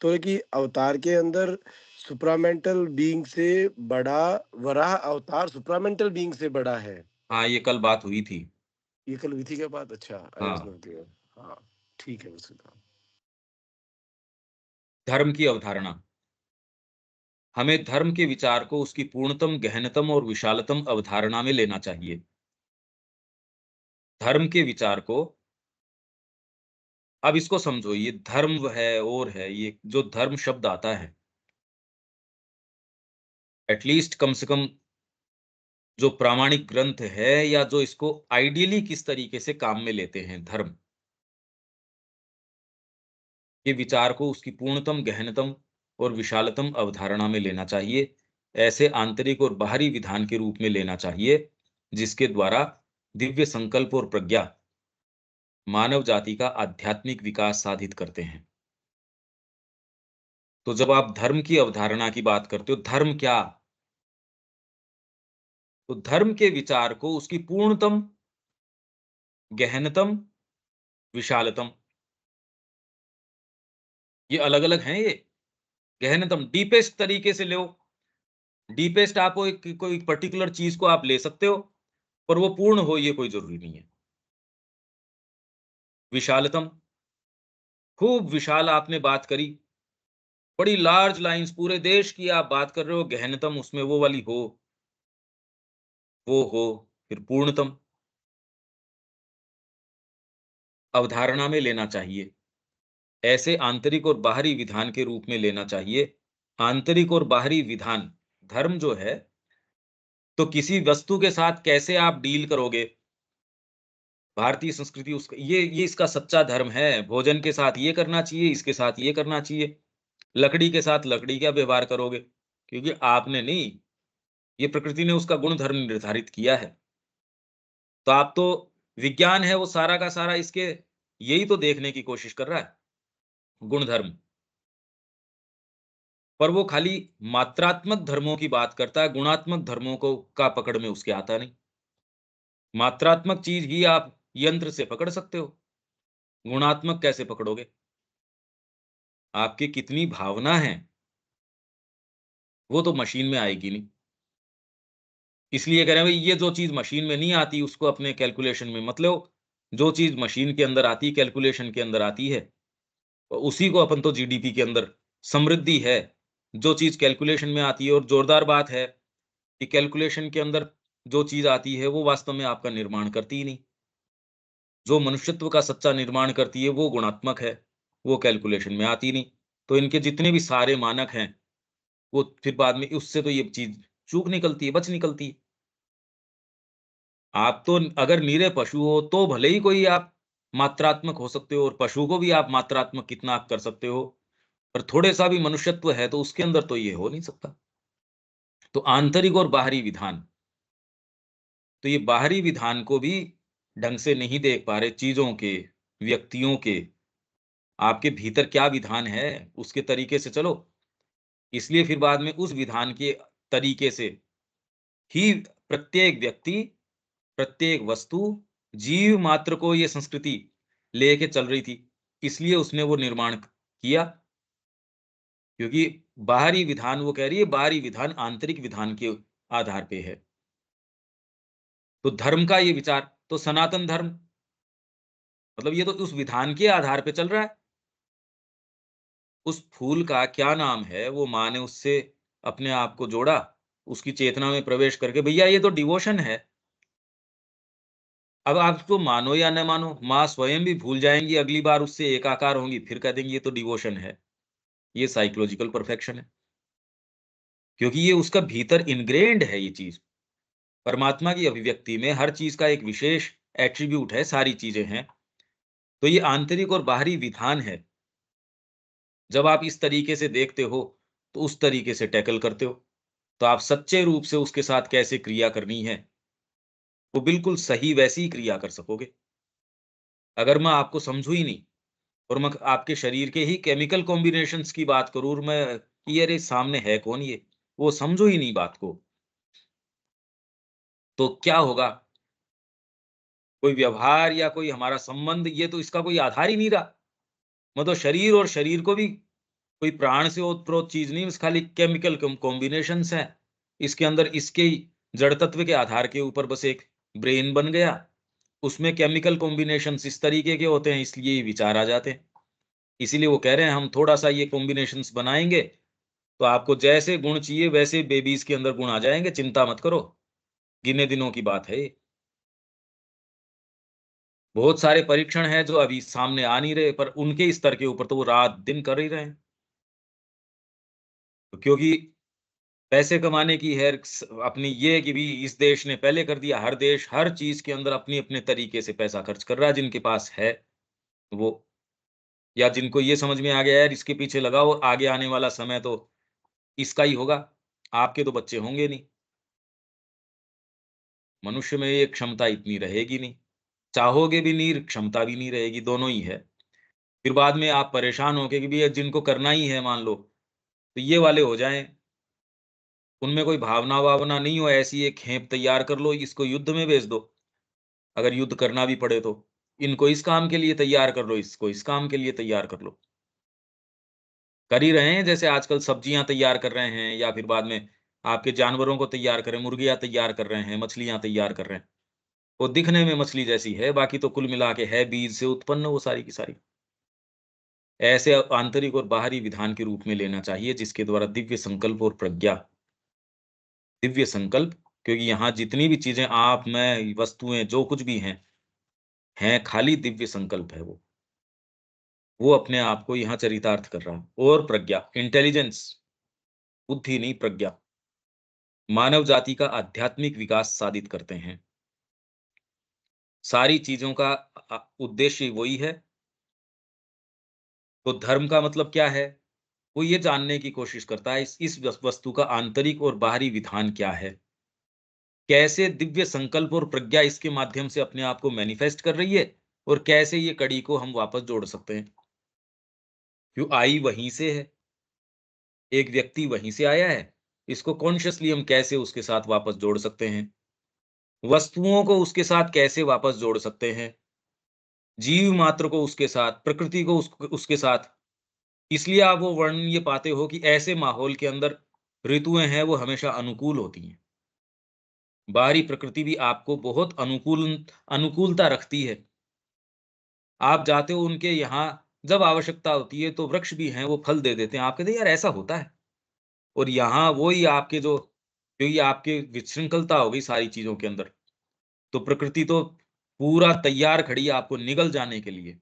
S3: तो है कि अवतार के अंदर सुप्रामेंटल बीइंग से बड़ा वराह अवतार सुप्रामेंटल बीइंग से बड़ा है।
S1: हाँ, ये कल बात हुई थी।
S3: ये कल हुई थी क्या बात? अच्छा, आई वाज
S1: हाँ,
S3: नॉट देयर। हाँ, ठीक है उसका।
S1: धर्म की अवधारणा। हमें धर्म के विचार को उसकी पूर्णतम, गहनतम और विशालतम अवधारणा में लेना चाहिए। धर्म के विचार को, अब इसको समझो, ये धर्म है और है, ये जो धर्म शब्द आता है, एटलीस्ट कम से कम जो प्रामाणिक ग्रंथ है, या जो इसको आइडियली किस तरीके से काम में लेते हैं धर्म, ये विचार को उसकी पूर्णतम, गहनतम और विशालतम अवधारणा में लेना चाहिए। ऐसे आंतरिक और बाहरी विधान के रूप में लेना चाहिए, जिसके द्वारा दिव्य संकल्प और प्रज्ञा मानव जाति का आध्यात्मिक विकास साधित करते हैं। तो जब आप धर्म की अवधारणा की बात करते हो, धर्म क्या? तो धर्म के विचार को उसकी पूर्णतम, गहनतम, विशालतम, ये अलग-अलग हैं ये। गहनतम डीपेस्ट तरीके से लो, डीपेस्ट आप वो एक कोई पर्टिकुलर चीज़ को आप ले सकते हो, पर वो पूर्ण हो ये कोई ज़रूरी नहीं है। विशालतम, खूब विशाल आपने बात करी, बड़ी लार्ज लाइन्स पूरे देश की आप बात कर रहे हो, गहनतम उसमें वो वाली हो, वो हो, फिर पूर्णतम अवधारणा में लेना चाहिए। ऐसे आंतरिक और बाहरी विधान के रूप में लेना चाहिए। आंतरिक और बाहरी विधान, धर्म जो है, तो किसी वस्तु के साथ कैसे आप डील करोगे, भारतीय संस्कृति उसका ये इसका सच्चा धर्म है। भोजन के साथ ये करना चाहिए, इसके साथ ये करना चाहिए। लकड़ी के साथ लकड़ी का व्यवहार करोगे, क्योंकि आपने नहीं, ये प्रकृति ने उसका गुण धर्म निर्धारित किया है। तो आप तो, विज्ञान है वो सारा का सारा इसके यही तो देखने की कोशिश कर रहा है, गुण धर्म। पर वो खाली मात्रात्मक धर्मों की बात करता है, गुणात्मक धर्मों को का पकड़ में उसके आता नहीं। मात्रात्मक चीज ही आप यंत्र से पकड़ सकते हो, गुणात्मक कैसे पकड़ोगे? आपकी कितनी भावना है, वो तो मशीन में आएगी नहीं। इसलिए कह रहे हैं भाई, ये जो चीज मशीन में नहीं आती उसको अपने कैलकुलेशन में मत लो। जो चीज मशीन के अंदर आती, कैलकुलेशन के अंदर आती है, तो उसी को अपन तो जीडीपी के अंदर समृद्धि है। जो चीज कैलकुलेशन में आती है, और जोरदार बात है कि कैलकुलेशन के अंदर जो चीज आती है वो वास्तव में आपका निर्माण करती ही नहीं। जो मनुष्यत्व का सच्चा निर्माण करती है वो गुणात्मक है, वो कैलकुलेशन में आती नहीं। तो इनके जितने भी सारे मानक हैं, वो फिर बाद में उससे तो ये चीज़ चूक निकलती है, बच निकलती है। आप तो अगर निरे पशु हो, तो भले ही कोई आप मात्रात्मक हो सकते हो और पशु को भी आप मात्रात्मक कितना कर सकते हो, पर थोड़े-सा भी मनुष्यत्व है, तो उसके अंदर तो ये हो नहीं सकता। तो आंतरिक और बाहरी विधान, तो ये बाहरी विधान को भी ढंग से नहीं देख पा रहे, चीज़ों के, व्यक्तियों के, आपके भीतर क्या विधान है, उसके तरीके से चलो। इसलिए फिर बाद में उस विधान के तरीके से ही प्रत्येक व्यक्ति, प्रत्येक वस्तु, जीव मात्र को ये संस्कृति लेके चल रही थी। इसलिए उसने वो निर्माण किया, क्योंकि बाहरी विधान, वो कह रही है बाहरी विधान आंतरिक विधान के आधार पे है। तो धर्म का ये विचार, तो सनातन धर्म, मतलब ये तो उस विधान के आधार पे चल रहा है। उस फूल का क्या नाम है, वो माँ ने उससे अपने आप को जोड़ा, उसकी चेतना में प्रवेश करके, भैया ये तो डिवोशन है। अब आप उसको मानो या न मानो, माँ स्वयं भी भूल जाएँगी, अगली बार उससे एकाकार होंगी, फिर कह देंगी ये तो डिवोशन है। ये साइकोलॉजिकल परफेक्शन है, क्योंकि ये उसका भीतर इनग्रेन्ड है ये चीज़। परमात्मा की अभिव्यक्ति में हर चीज़ का एक विशेष एट्रिब्यूट है, सारी चीज़ें हैं। तो ये आंतरिक और बाहरी विधान है। जब आप इस तरीके से देखते हो, तो उस तरीके से टैकल करते हो, तो आप सच्चे रूप से उसके साथ कैसे क्रिया करनी है, वो बिल्कुल सही वैसी ही क्रिया कर सकोगे। अगर मैं आपको समझूँ ही नहीं और मैं आपके शरीर के ही केमिकल कॉम्बिनेशंस की बात करूँ और मैं कि अरे सामने है कौन ये, वो समझो ही नहीं बात को, तो क्या होगा? कोई व्यवहार या कोई हमारा संबंध, ये तो इसका कोई आधार ही नहीं रहा। मतलब शरीर और शरीर को भी कोई प्राण से ओतप्रोत चीज़ नहीं, बस खाली केमिकल कॉम्बिनेशंस हैं। इसके अंदर इसके ही जड़ तत्व के आधार के ऊपर बस एक ब्रेन बन गया, उसमें केमिकल कॉम्बिनेशंस इस तरीके के होते हैं, इसलिए ये विचार आ जाते हैं। इसीलिए वो कह रहे हैं हम थोड़ा-सा ये कॉम्बिनेशंस बनाएँगे, तो आपको जैसे गुण चाहिए वैसे बेबीज़ के अंदर गुण आ जाएँगे, चिंता मत करो, गिने दिनों की बात है ये। बहुत सारे परीक्षण हैं जो अभी सामने आ नहीं रहे, पर उनके स्तर के ऊपर तो वो रात-दिन कर ही रहे हैं। क्योंकि पैसे कमाने की है अपनी ये कि भी इस देश ने पहले कर दिया, हर देश हर चीज़ के अंदर अपने-अपने तरीके से पैसा खर्च कर रहा है, जिनके पास है वो, या जिनको ये समझ में आ गया यार इसके पीछे लगाओ, आगे आने वाला समय तो इसका ही होगा, आपके तो बच्चे होंगे नहीं। मनुष्य में ये क्षमता इतनी रहेगी नहीं, चाहोगे भी नहीं, क्षमता भी नहीं रहेगी, दोनों ही है। फिर बाद में आप परेशान होके कि भैया जिनको करना ही है मान लो, तो ये वाले हो जाएँ, उनमें कोई भावना-वावना नहीं हो, ऐसी एक खेप तैयार कर लो, इसको युद्ध में भेज दो, अगर युद्ध करना भी पड़े तो। इनको इस काम के लिए तैयार कर लो, इसको इस काम के लिए तैयार कर लो। कर ही रहे हैं, जैसे आजकल सब्जियाँ तैयार कर रहे हैं या फिर बाद में आपके जानवरों को तैयार कर रहे हैं, मुर्गियाँ तैयार कर रहे हैं, मछलियाँ तैयार कर रहे हैं। वो दिखने में मछली जैसी है, बाकी तो कुल मिला के है बीज से उत्पन्न वो सारी की सारी। ऐसे आंतरिक और बाहरी विधान के रूप में लेना चाहिए, जिसके द्वारा दिव्य संकल्प और प्रज्ञा, दिव्य संकल्प, क्योंकि यहाँ जितनी भी चीज़ें आप, मैं, वस्तुएँ जो कुछ भी हैं खाली दिव्य संकल्प है वो। वो अपने आप को यहाँ चरितार्थ कर रहा है, और प्रज्ञा, इंटेलिजेंस, बुद्धि नहीं प्रज्ञा, मानव जाति का आध्यात्मिक विकास साधित करते हैं। सारी चीज़ों का उद्देश्य वही है। तो धर्म का मतलब क्या है? वो ये जानने की कोशिश करता है इस वस्तु का आंतरिक और बाहरी विधान क्या है? कैसे दिव्य संकल्प और प्रज्ञा इसके माध्यम से अपने आप को मैनिफेस्ट कर रही है और कैसे ये कड़ी को हम वापस जोड़ सकते हैं? क्यों आई वहीं से है, एक व्यक्ति वहीं से आया है, इसको कॉन्शियसली हम कैसे उसके साथ वापस जोड़ सकते हैं? वस्तुओं को उसके साथ कैसे वापस जोड़ सकते हैं? जीव मात्र को उसके साथ, प्रकृति को उसके साथ। इसलिए आप वो वर्णन ये पाते हो कि ऐसे माहौल के अंदर ऋतुएँ हैं वो हमेशा अनुकूल होती हैं। बाहरी प्रकृति भी आपको बहुत अनुकूलता रखती है। आप जाते हो उनके यहाँ, जब आवश्यकता होती है तो वृक्ष भी हैं वो फल दे देते हैं। आप कहते हैं यार ऐसा होता है? और यहाँ वही आपके जो ये आपकी विशृंखलता हो गई सारी चीज़ों के अंदर, तो प्रकृति तो पूरा तैयार खड़ी है आपको निगल जाने के लिए।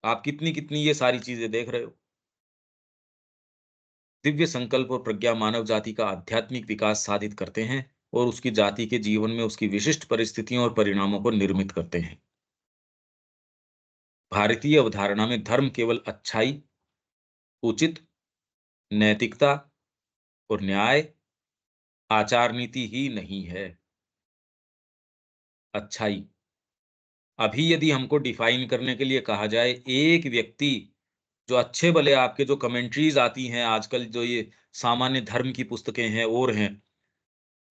S1: आप कितनी कितनी ये सारी चीजें देख रहे हो। दिव्य संकल्प और प्रज्ञा मानव जाति का आध्यात्मिक विकास साधित करते हैं और उसकी जाति के जीवन में उसकी विशिष्ट परिस्थितियों और परिणामों को निर्मित करते हैं। भारतीय अवधारणा में धर्म केवल अच्छाई, उचित, नैतिकता और न्याय, आचार नीति ही नहीं है। अच्छाई, अभी यदि हमको डिफाइन करने के लिए कहा जाए, एक व्यक्ति जो अच्छे भले आपके जो कमेंट्रीज आती हैं आजकल, जो ये सामान्य धर्म की पुस्तकें हैं और हैं,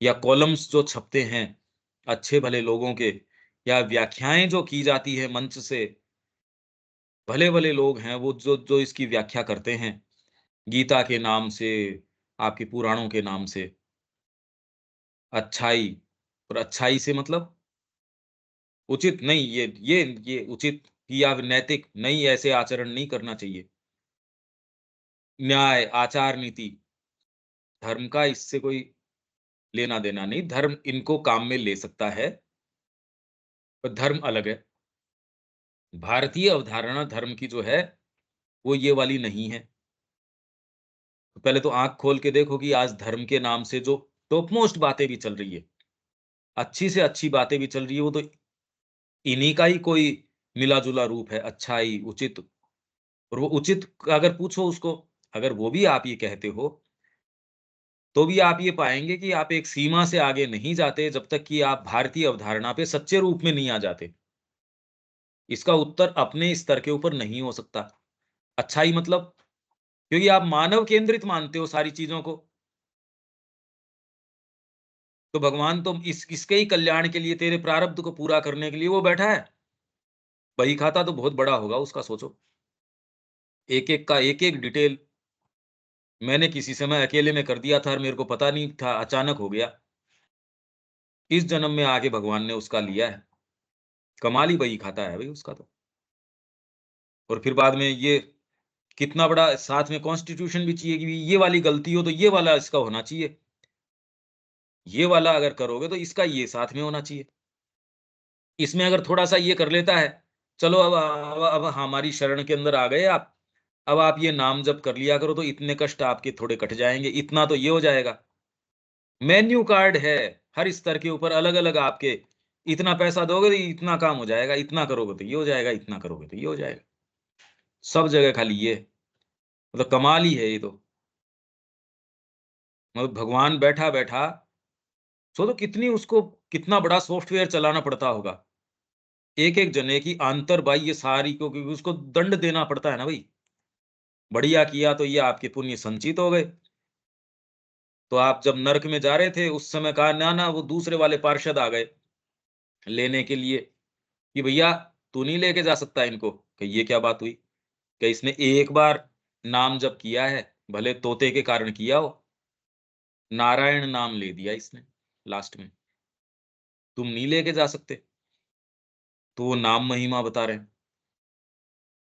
S1: या कॉलम्स जो छपते हैं अच्छे भले लोगों के, या व्याख्याएं जो की जाती है मंच से, भले भले लोग हैं वो जो जो इसकी व्याख्या करते हैं गीता के नाम से, आपके पुराणों के नाम से। अच्छाई, और अच्छाई से मतलब उचित नहीं, ये उचित या नैतिक नहीं, ऐसे आचरण नहीं करना चाहिए। न्याय, आचार नीति, धर्म का इससे कोई लेना देना नहीं। धर्म इनको काम में ले सकता है, पर धर्म अलग है। भारतीय अवधारणा धर्म की जो है वो ये वाली नहीं है। तो पहले तो आंख खोल के देखो कि आज धर्म के नाम से जो टॉप मोस्ट बातें भी चल रही है, अच्छी से अच्छी बातें भी चल रही है, वो तो इन्हीं का ही कोई मिला-जुला रूप है, अच्छाई, उचित। और वो उचित अगर पूछो उसको, अगर वो भी आप ये कहते हो, तो भी आप ये पाएँगे कि आप एक सीमा से आगे नहीं जाते जब तक कि आप भारतीय अवधारणा पे सच्चे रूप में नहीं आ जाते। इसका उत्तर अपने स्तर के ऊपर नहीं हो सकता। अच्छाई मतलब, क्योंकि आप मानव केंद्रित मानते हो सारी चीज़ों को, तो भगवान तो इसके ही कल्याण के लिए, तेरे प्रारब्ध को पूरा करने के लिए वो बैठा है। बही खाता तो बहुत बड़ा होगा उसका, सोचो। एक-एक का एक-एक डिटेल मैंने किसी समय अकेले में कर दिया था और मेरे को पता नहीं था, अचानक हो गया। इस जन्म में आके भगवान ने उसका लिया है। कमाल ही बही खाता है भई उसका तो। और फिर बाद में ये कितना बड़ा साथ में कॉन्स्टिट्यूशन भी चाहिए कि ये वाली गलती हो तो ये वाला इसका होना चाहिए। ये वाला अगर करोगे तो इसका ये साथ में होना चाहिए। इसमें अगर थोड़ा-सा ये कर लेता है, चलो अब हमारी शरण के अंदर आ गए आप। अब आप ये नाम जप कर लिया करो तो इतने कष्ट आपके थोड़े कट जाएँगे, इतना तो ये हो जाएगा। मेन्यू कार्ड है, हर स्तर के ऊपर अलग-अलग आपके, इतना पैसा दोगे तो इतना काम हो जाएगा, इतना करोगे तो ये हो जाएगा, इतना करोगे तो ये हो जाएगा। सब जगह खाली ये, मतलब कमाल ही है ये तो। मतलब भगवान बैठा-बैठा, सोचो कितनी उसको, कितना बड़ा सॉफ्टवेयर चलाना पड़ता होगा। एक-एक जने की आंतर-बाह्य सारी को, क्योंकि उसको दंड देना पड़ता है ना भई। बढ़िया किया तो ये आपके पुण्य संचित हो गए। तो आप जब नरक में जा रहे थे उस समय कहा ना, ना वो दूसरे वाले पार्षद आ गए लेने के लिए कि भैया तू नहीं लेके जा सकता इनको। कि ये क्या बात हुई? कि इसने एक बार नाम जप किया है, भले तोते के कारण किया हो, नारायण नाम ले दिया इसने लास्ट में। तुम नहीं लेके जा सकते। तो वो नाम महिमा बता रहे हैं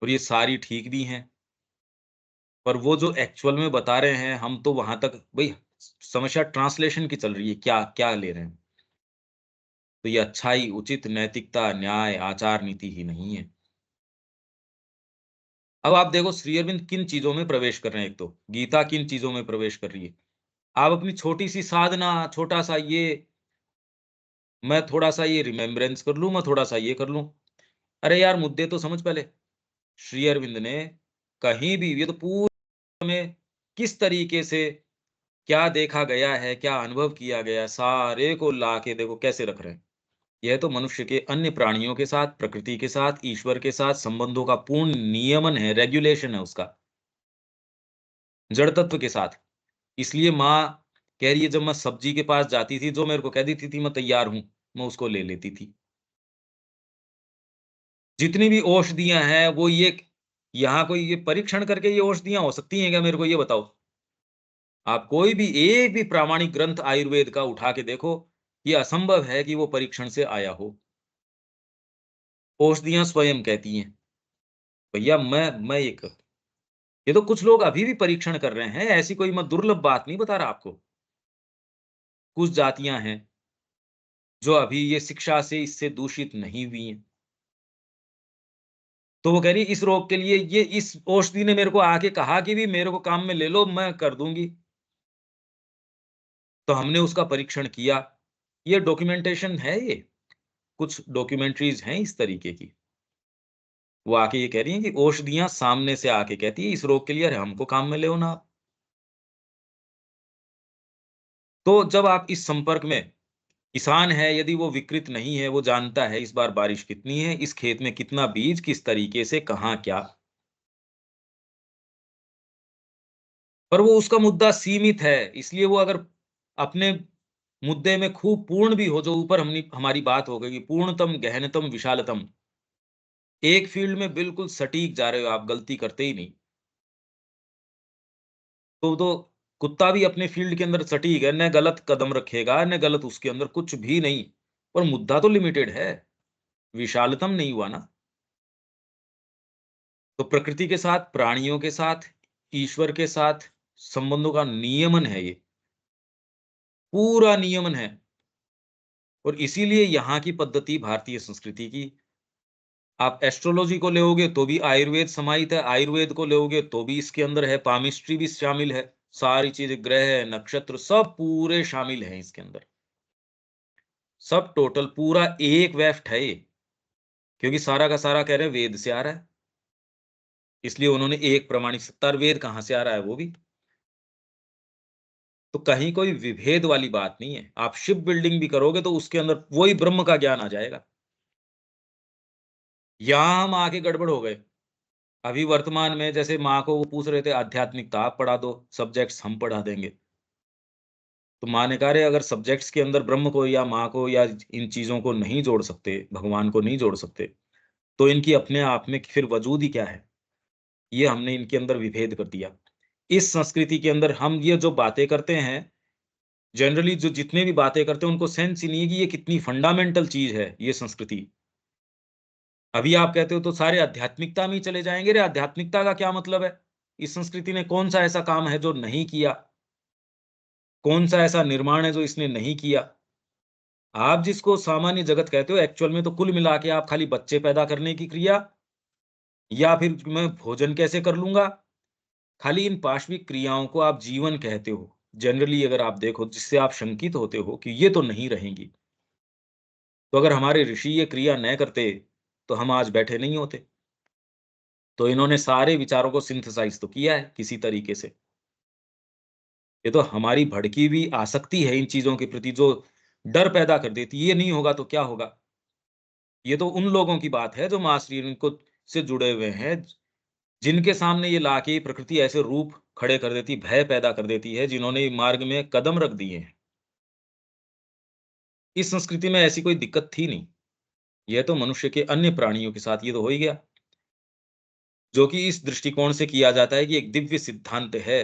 S1: और ये सारी ठीक भी हैं। पर वो जो एक्चुअल में बता रहे हैं, हम तो वहां तक भई समस्या ट्रांसलेशन की चल रही है, क्या क्या ले रहे हैं। तो ये अच्छाई, उचित, नैतिकता, न्याय, आचार नीति ही नहीं है। अब आप देखो श्री अरविंद किन चीजों में प्रवेश कर रहे हैं। एक तो गीता किन चीजों में प्रवेश कर रही है। आप अपनी छोटी सी साधना, छोटा सा ये, मैं थोड़ा सा ये रिमेम्बरेंस कर लूं, मैं थोड़ा सा ये कर लूं। अरे यार मुद्दे तो समझ पहले। श्री अरविंद ने कहीं भी, ये तो पूरे में किस तरीके से क्या देखा गया है, क्या अनुभव किया गया है, सारे को ला के देखो कैसे रख रहे हैं। यह तो मनुष्य के अन्य प्राणियों के साथ, प्रकृति के साथ, ईश्वर के साथ संबंधों का पूर्ण नियमन है, रेगुलेशन है उसका, जड़ तत्व के साथ। इसलिए माँ कह रही है, जब मैं सब्जी के पास जाती थी, जो मेरे को कह देती थी मैं तैयार हूँ, मैं उसको ले लेती थी। जितनी भी औषधियाँ हैं, वो ये यहाँ कोई ये परीक्षण करके ये औषधियाँ हो सकती हैं क्या, मेरे को ये बताओ? आप कोई भी एक भी प्रामाणिक ग्रंथ आयुर्वेद का उठा के देखो, ये असंभव है कि वो परीक्षण से आया हो। औषधियाँ स्वयं कहती हैं, भैया मैं ये तो कुछ लोग अभी भी परीक्षण कर रहे हैं, ऐसी कोई मैं दुर्लभ बात नहीं बता रहा आपको। कुछ जातियाँ हैं, जो अभी ये शिक्षा से इससे दूषित नहीं हुई हैं। तो वो कह रही इस रोग के लिए ये इस औषधि ने मेरे को आके कहा कि भी मेरे को काम में ले लो, मैं कर दूंगी। तो हमने उसका परीक्षण किया। ये डॉक्यूमेंटेशन है, ये कुछ डॉक्यूमेंट्रीज हैं इस तरीके की। वो आके ये कह रही हैं कि औषधियां सामने से आके कहती है इस रोग के लिए, अरे हमको काम में ले ना आप। तो जब आप इस संपर्क में, किसान है यदि वो विकृत नहीं है, वो जानता है इस बार बारिश कितनी है, इस खेत में कितना बीज, किस तरीके से, कहाँ क्या, पर वो उसका मुद्दा सीमित है। इसलिए वो अगर अपने मुद्दे में खूब पूर्ण भी हो, जो ऊपर हमने हमारी बात हो गई कि पूर्णतम, गहनतम, विशालतम, एक फील्ड में बिल्कुल सटीक जा रहे हो आप, गलती करते ही नहीं। तो कुत्ता भी अपने फील्ड के अंदर सटीक है, न गलत कदम रखेगा, न गलत, उसके अंदर कुछ भी नहीं, पर मुद्दा तो लिमिटेड है, विशालतम नहीं हुआ ना। तो प्रकृति के साथ, प्राणियों के साथ, ईश्वर के साथ संबंधों का नियमन है ये, पूरा नियमन है। और इसीलिए यहाँ की पद्धति, भारतीय संस्कृति की, आप एस्ट्रोलॉजी को लोगे तो भी आयुर्वेद समाहित है, आयुर्वेद को लोगे तो भी इसके अंदर है, पामिस्ट्री भी शामिल है, सारी चीजें, ग्रह, नक्षत्र, सब पूरे शामिल हैं इसके अंदर, सब टोटल पूरा एक वेफ्ट है ये। क्योंकि सारा का सारा कह रहे हैं वेद से आ रहा है, इसलिए उन्होंने एक प्रमाणिक सत्तार, वेद कहां से आ रहा है वो भी। तो कहीं कोई विभेद वाली बात नहीं है। आप शिप बिल्डिंग भी करोगे तो उसके अंदर वही ब्रह्म का ज्ञान आ जाएगा। यहां हम आके गड़बड़ हो गए। अभी वर्तमान में जैसे माँ को वो पूछ रहे थे आध्यात्मिकता आप पढ़ा दो, सब्जेक्ट्स हम पढ़ा देंगे। तो माँ ने कहा रे अगर सब्जेक्ट्स के अंदर ब्रह्म को या माँ को या इन चीजों को नहीं जोड़ सकते, भगवान को नहीं जोड़ सकते, तो इनकी अपने आप में फिर वजूद ही क्या है। ये हमने इनके अंदर विभेद कर दिया। इस संस्कृति के अंदर हम ये जो बातें करते हैं, जनरली जो जितने भी बातें करते हैं उनको सेंस ही नहीं है कि ये कितनी फंडामेंटल चीज है ये संस्कृति। अभी आप कहते हो तो सारे आध्यात्मिकता में ही चले जाएंगे। रे आध्यात्मिकता का क्या मतलब है? इस संस्कृति ने कौन सा ऐसा काम है जो नहीं किया? कौन सा ऐसा निर्माण है जो इसने नहीं किया? आप जिसको सामान्य जगत कहते हो, एक्चुअल में तो कुल मिला के आप खाली बच्चे पैदा करने की क्रिया, या फिर मैं भोजन कैसे कर लूंगा, खाली इन पाशविक क्रियाओं को आप जीवन कहते हो। जनरली अगर आप देखो, जिससे आप शंकित होते हो कि ये तो नहीं रहेंगी, तो अगर हमारे ऋषि ये क्रिया न करते तो हम आज बैठे नहीं होते। तो इन्होंने सारे विचारों को सिंथेसाइज तो किया है किसी तरीके से। ये तो हमारी भड़की हुई आसक्ति है इन चीजों के प्रति, जो डर पैदा कर देती है, ये नहीं होगा तो क्या होगा। ये तो उन लोगों की बात है जो माँ श्री को से जुड़े हुए हैं, जिनके सामने ये लाके प्रकृति ऐसे रूप खड़े कर देती, भय पैदा कर देती है, जिन्होंने मार्ग में कदम रख दिए हैं। इस संस्कृति में ऐसी कोई दिक्कत थी नहीं। यह तो मनुष्य के अन्य प्राणियों के साथ ये तो हो ही गया, जो कि इस दृष्टिकोण से किया जाता है कि एक दिव्य सिद्धांत है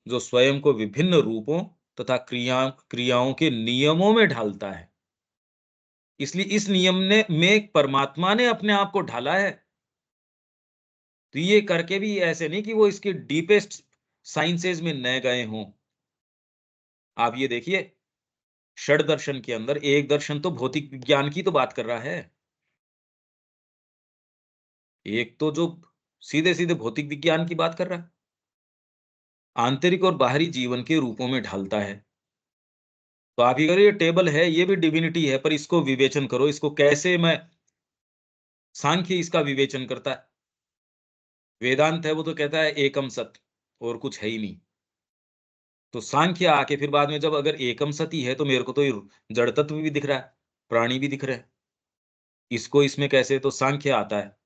S1: जो स्वयं को विभिन्न रूपों तथा क्रियाओं के नियमों में ढालता है। इसलिए इस नियम ने में परमात्मा ने अपने आप को ढाला है। तो ये करके भी ऐसे नहीं कि वो इसके डीपेस्ट साइंसेज में न गए हों। आप ये देखिए, षड दर्शन के अंदर एक दर्शन तो भौतिक विज्ञान की तो बात कर रहा है, एक तो जो सीधे सीधे भौतिक विज्ञान की बात कर रहा है, आंतरिक और बाहरी जीवन के रूपों में ढालता है। तो आप ये करिए, ये टेबल है, ये भी डिविनिटी है, पर इसको विवेचन करो, इसको कैसे मैं, सांख्य इसका विवेचन करता है, वेदांत है वो तो कहता है एकम सत और कुछ है ही नहीं। तो सांख्य आके फिर बाद में जब अगर एकम सती है तो मेरे को तो ये जड़ तत्व भी दिख रहा है, प्राणी भी दिख रहे हैं, इसको इसमें कैसे, तो सांख्य आता है।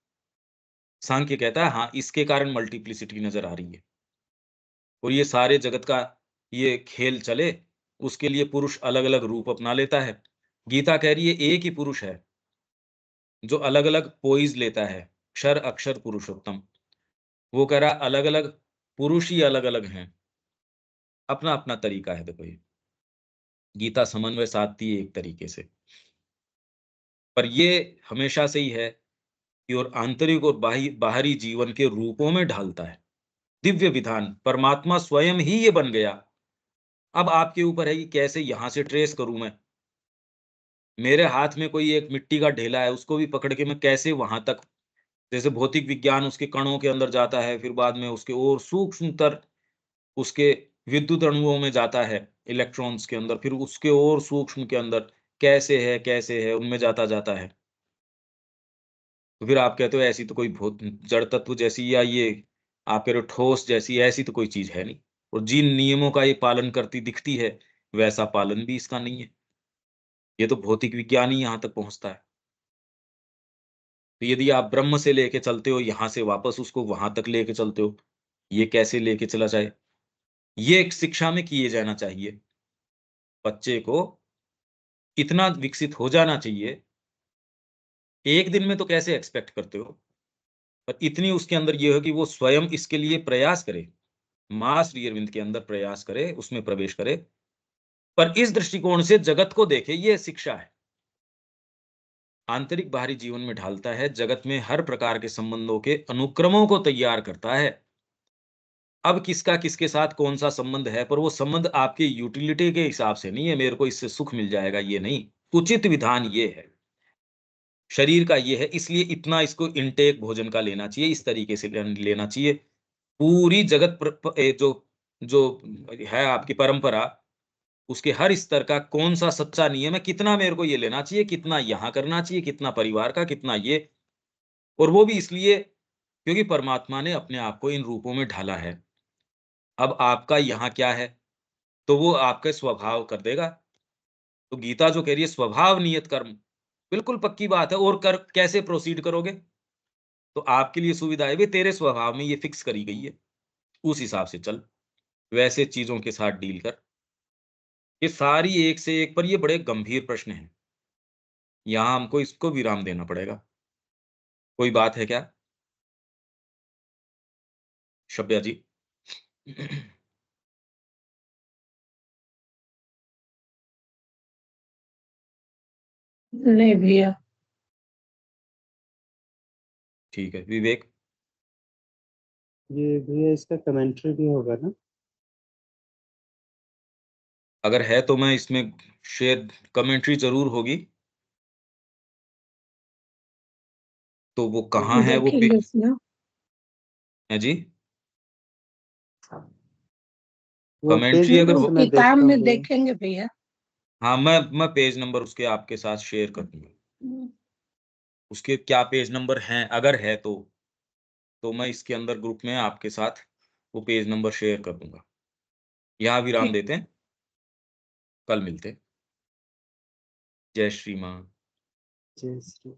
S1: सांख्य कहता है हाँ इसके कारण मल्टीप्लिसिटी नजर आ रही है, और ये सारे जगत का ये खेल चले, उसके लिए पुरुष अलग अलग रूप अपना लेता है। गीता कह रही है एक ही पुरुष है जो अलग अलग पोइज लेता है, क्षर अक्षर पुरुषोत्तम। वो कह रहा अलग अलग पुरुष ही अलग अलग हैं, अपना अपना तरीका है। देखो ये गीता समन्वय साधती है एक तरीके से, पर ये हमेशा से ही है कि और आंतरिक और बाहरी जीवन के रूपों में ढालता है। दिव्य विधान, परमात्मा स्वयं ही ये बन गया। अब आपके ऊपर है कि कैसे यहां से ट्रेस करूं मैं। मेरे हाथ में कोई एक मिट्टी का ढेला है, उसको भी पकड़ के मैं कैसे वहां तक जैसे भौतिक विज्ञान उसके कणों के अंदर जाता है, फिर बाद में उसके और सूक्ष्मतर उसके विद्युत अणुओं में जाता है, इलेक्ट्रॉन्स के अंदर, फिर उसके और सूक्ष्म के अंदर कैसे है, उनमें जाता है। तो फिर आप कहते हो ऐसी तो कोई भौत जड़ तत्व जैसी, या ये आप कह रहे हो ठोस जैसी, ऐसी तो कोई चीज़ है नहीं। और जिन नियमों का ये पालन करती दिखती है, वैसा पालन भी इसका नहीं है। ये तो भौतिक विज्ञान ही यहाँ तक पहुँचता है। तो यदि आप ब्रह्म से लेके चलते हो, यहाँ से वापस उसको वहाँ तक लेके चलते हो, ये कैसे लेके चला जाए? ये एक शिक्षा में किए जाना चाहिए। बच्चे को इतना विकसित हो जाना चाहिए, एक दिन में तो कैसे एक्सपेक्ट करते हो? पर इतनी उसके अंदर ये हो कि वो स्वयं इसके लिए प्रयास करे, माँ श्री अरविंद के अंदर प्रयास करे, उसमें प्रवेश करे, पर इस दृष्टिकोण से जगत को देखे, ये शिक्षा है। आंतरिक बाहरी जीवन में ढालता है, जगत में हर प्रकार के संबंधों के अनुक्रमों को तैयार करता है। अब किसका किसके साथ कौन-सा संबंध है, पर वो संबंध आपकी यूटिलिटी के हिसाब से नहीं है, मेरे को इससे सुख मिल जाएगा, ये नहीं। उचित विधान ये है। शरीर का ये है, इसलिए इतना इसको इनटेक भोजन का लेना चाहिए, इस तरीके से लेना चाहिए। पूरी जगत जो जो है आपकी परंपरा, उसके हर स्तर का कौन-सा सच्चा नियम है, कितना मेरे को ये लेना चाहिए, कितना यहाँ करना चाहिए, कितना परिवार का, कितना ये। और वो भी इसलिए क्योंकि परमात्मा ने अपने आप को इन रूपों में ढाला है। अब आपका यहाँ क्या है, तो वो आपके स्वभाव कर देगा। तो गीता जो कह रही है स्वभाव नियत कर्म, बिल्कुल पक्की बात है। और कर कैसे प्रोसीड करोगे? तो आपके लिए सुविधा है, भई तेरे स्वभाव में ये फिक्स करी गई है, उस हिसाब से चल, वैसे चीज़ों के साथ डील कर। ये सारी एक से एक, पर ये बड़े गंभीर प्रश्न हैं। यहाँ हमको इसको विराम देना पड़ेगा। कोई बात है क्या? शब्या जी?
S4: नहीं भैया।
S1: ठीक है, विवेक?
S2: ये भैया इसका कमेंट्री भी होगा ना?
S1: अगर है तो मैं इसमें शेयर कमेंट्री ज़रूर होगी। तो वो कहाँ है वो
S4: देखेंगे उसमें।
S1: हैं जी?
S2: वो पेज
S1: कमेंट्री अगर
S2: नंबर
S4: वो
S2: से
S1: हो,
S2: मैं
S4: किताब
S2: देखता हूँ
S4: में
S2: भैया।
S4: देखेंगे भैया।
S1: हाँ, मैं पेज नंबर उसके आपके साथ शेयर कर दूँगा। उसके क्या पेज नंबर हैं, अगर है तो मैं इसके अंदर ग्रुप में आपके साथ वो पेज नंबर शेयर कर दूँगा। यहाँ विराम
S4: ठीक।
S1: देते हैं, कल मिलते हैं। जय श्री माँ।
S2: जय श्री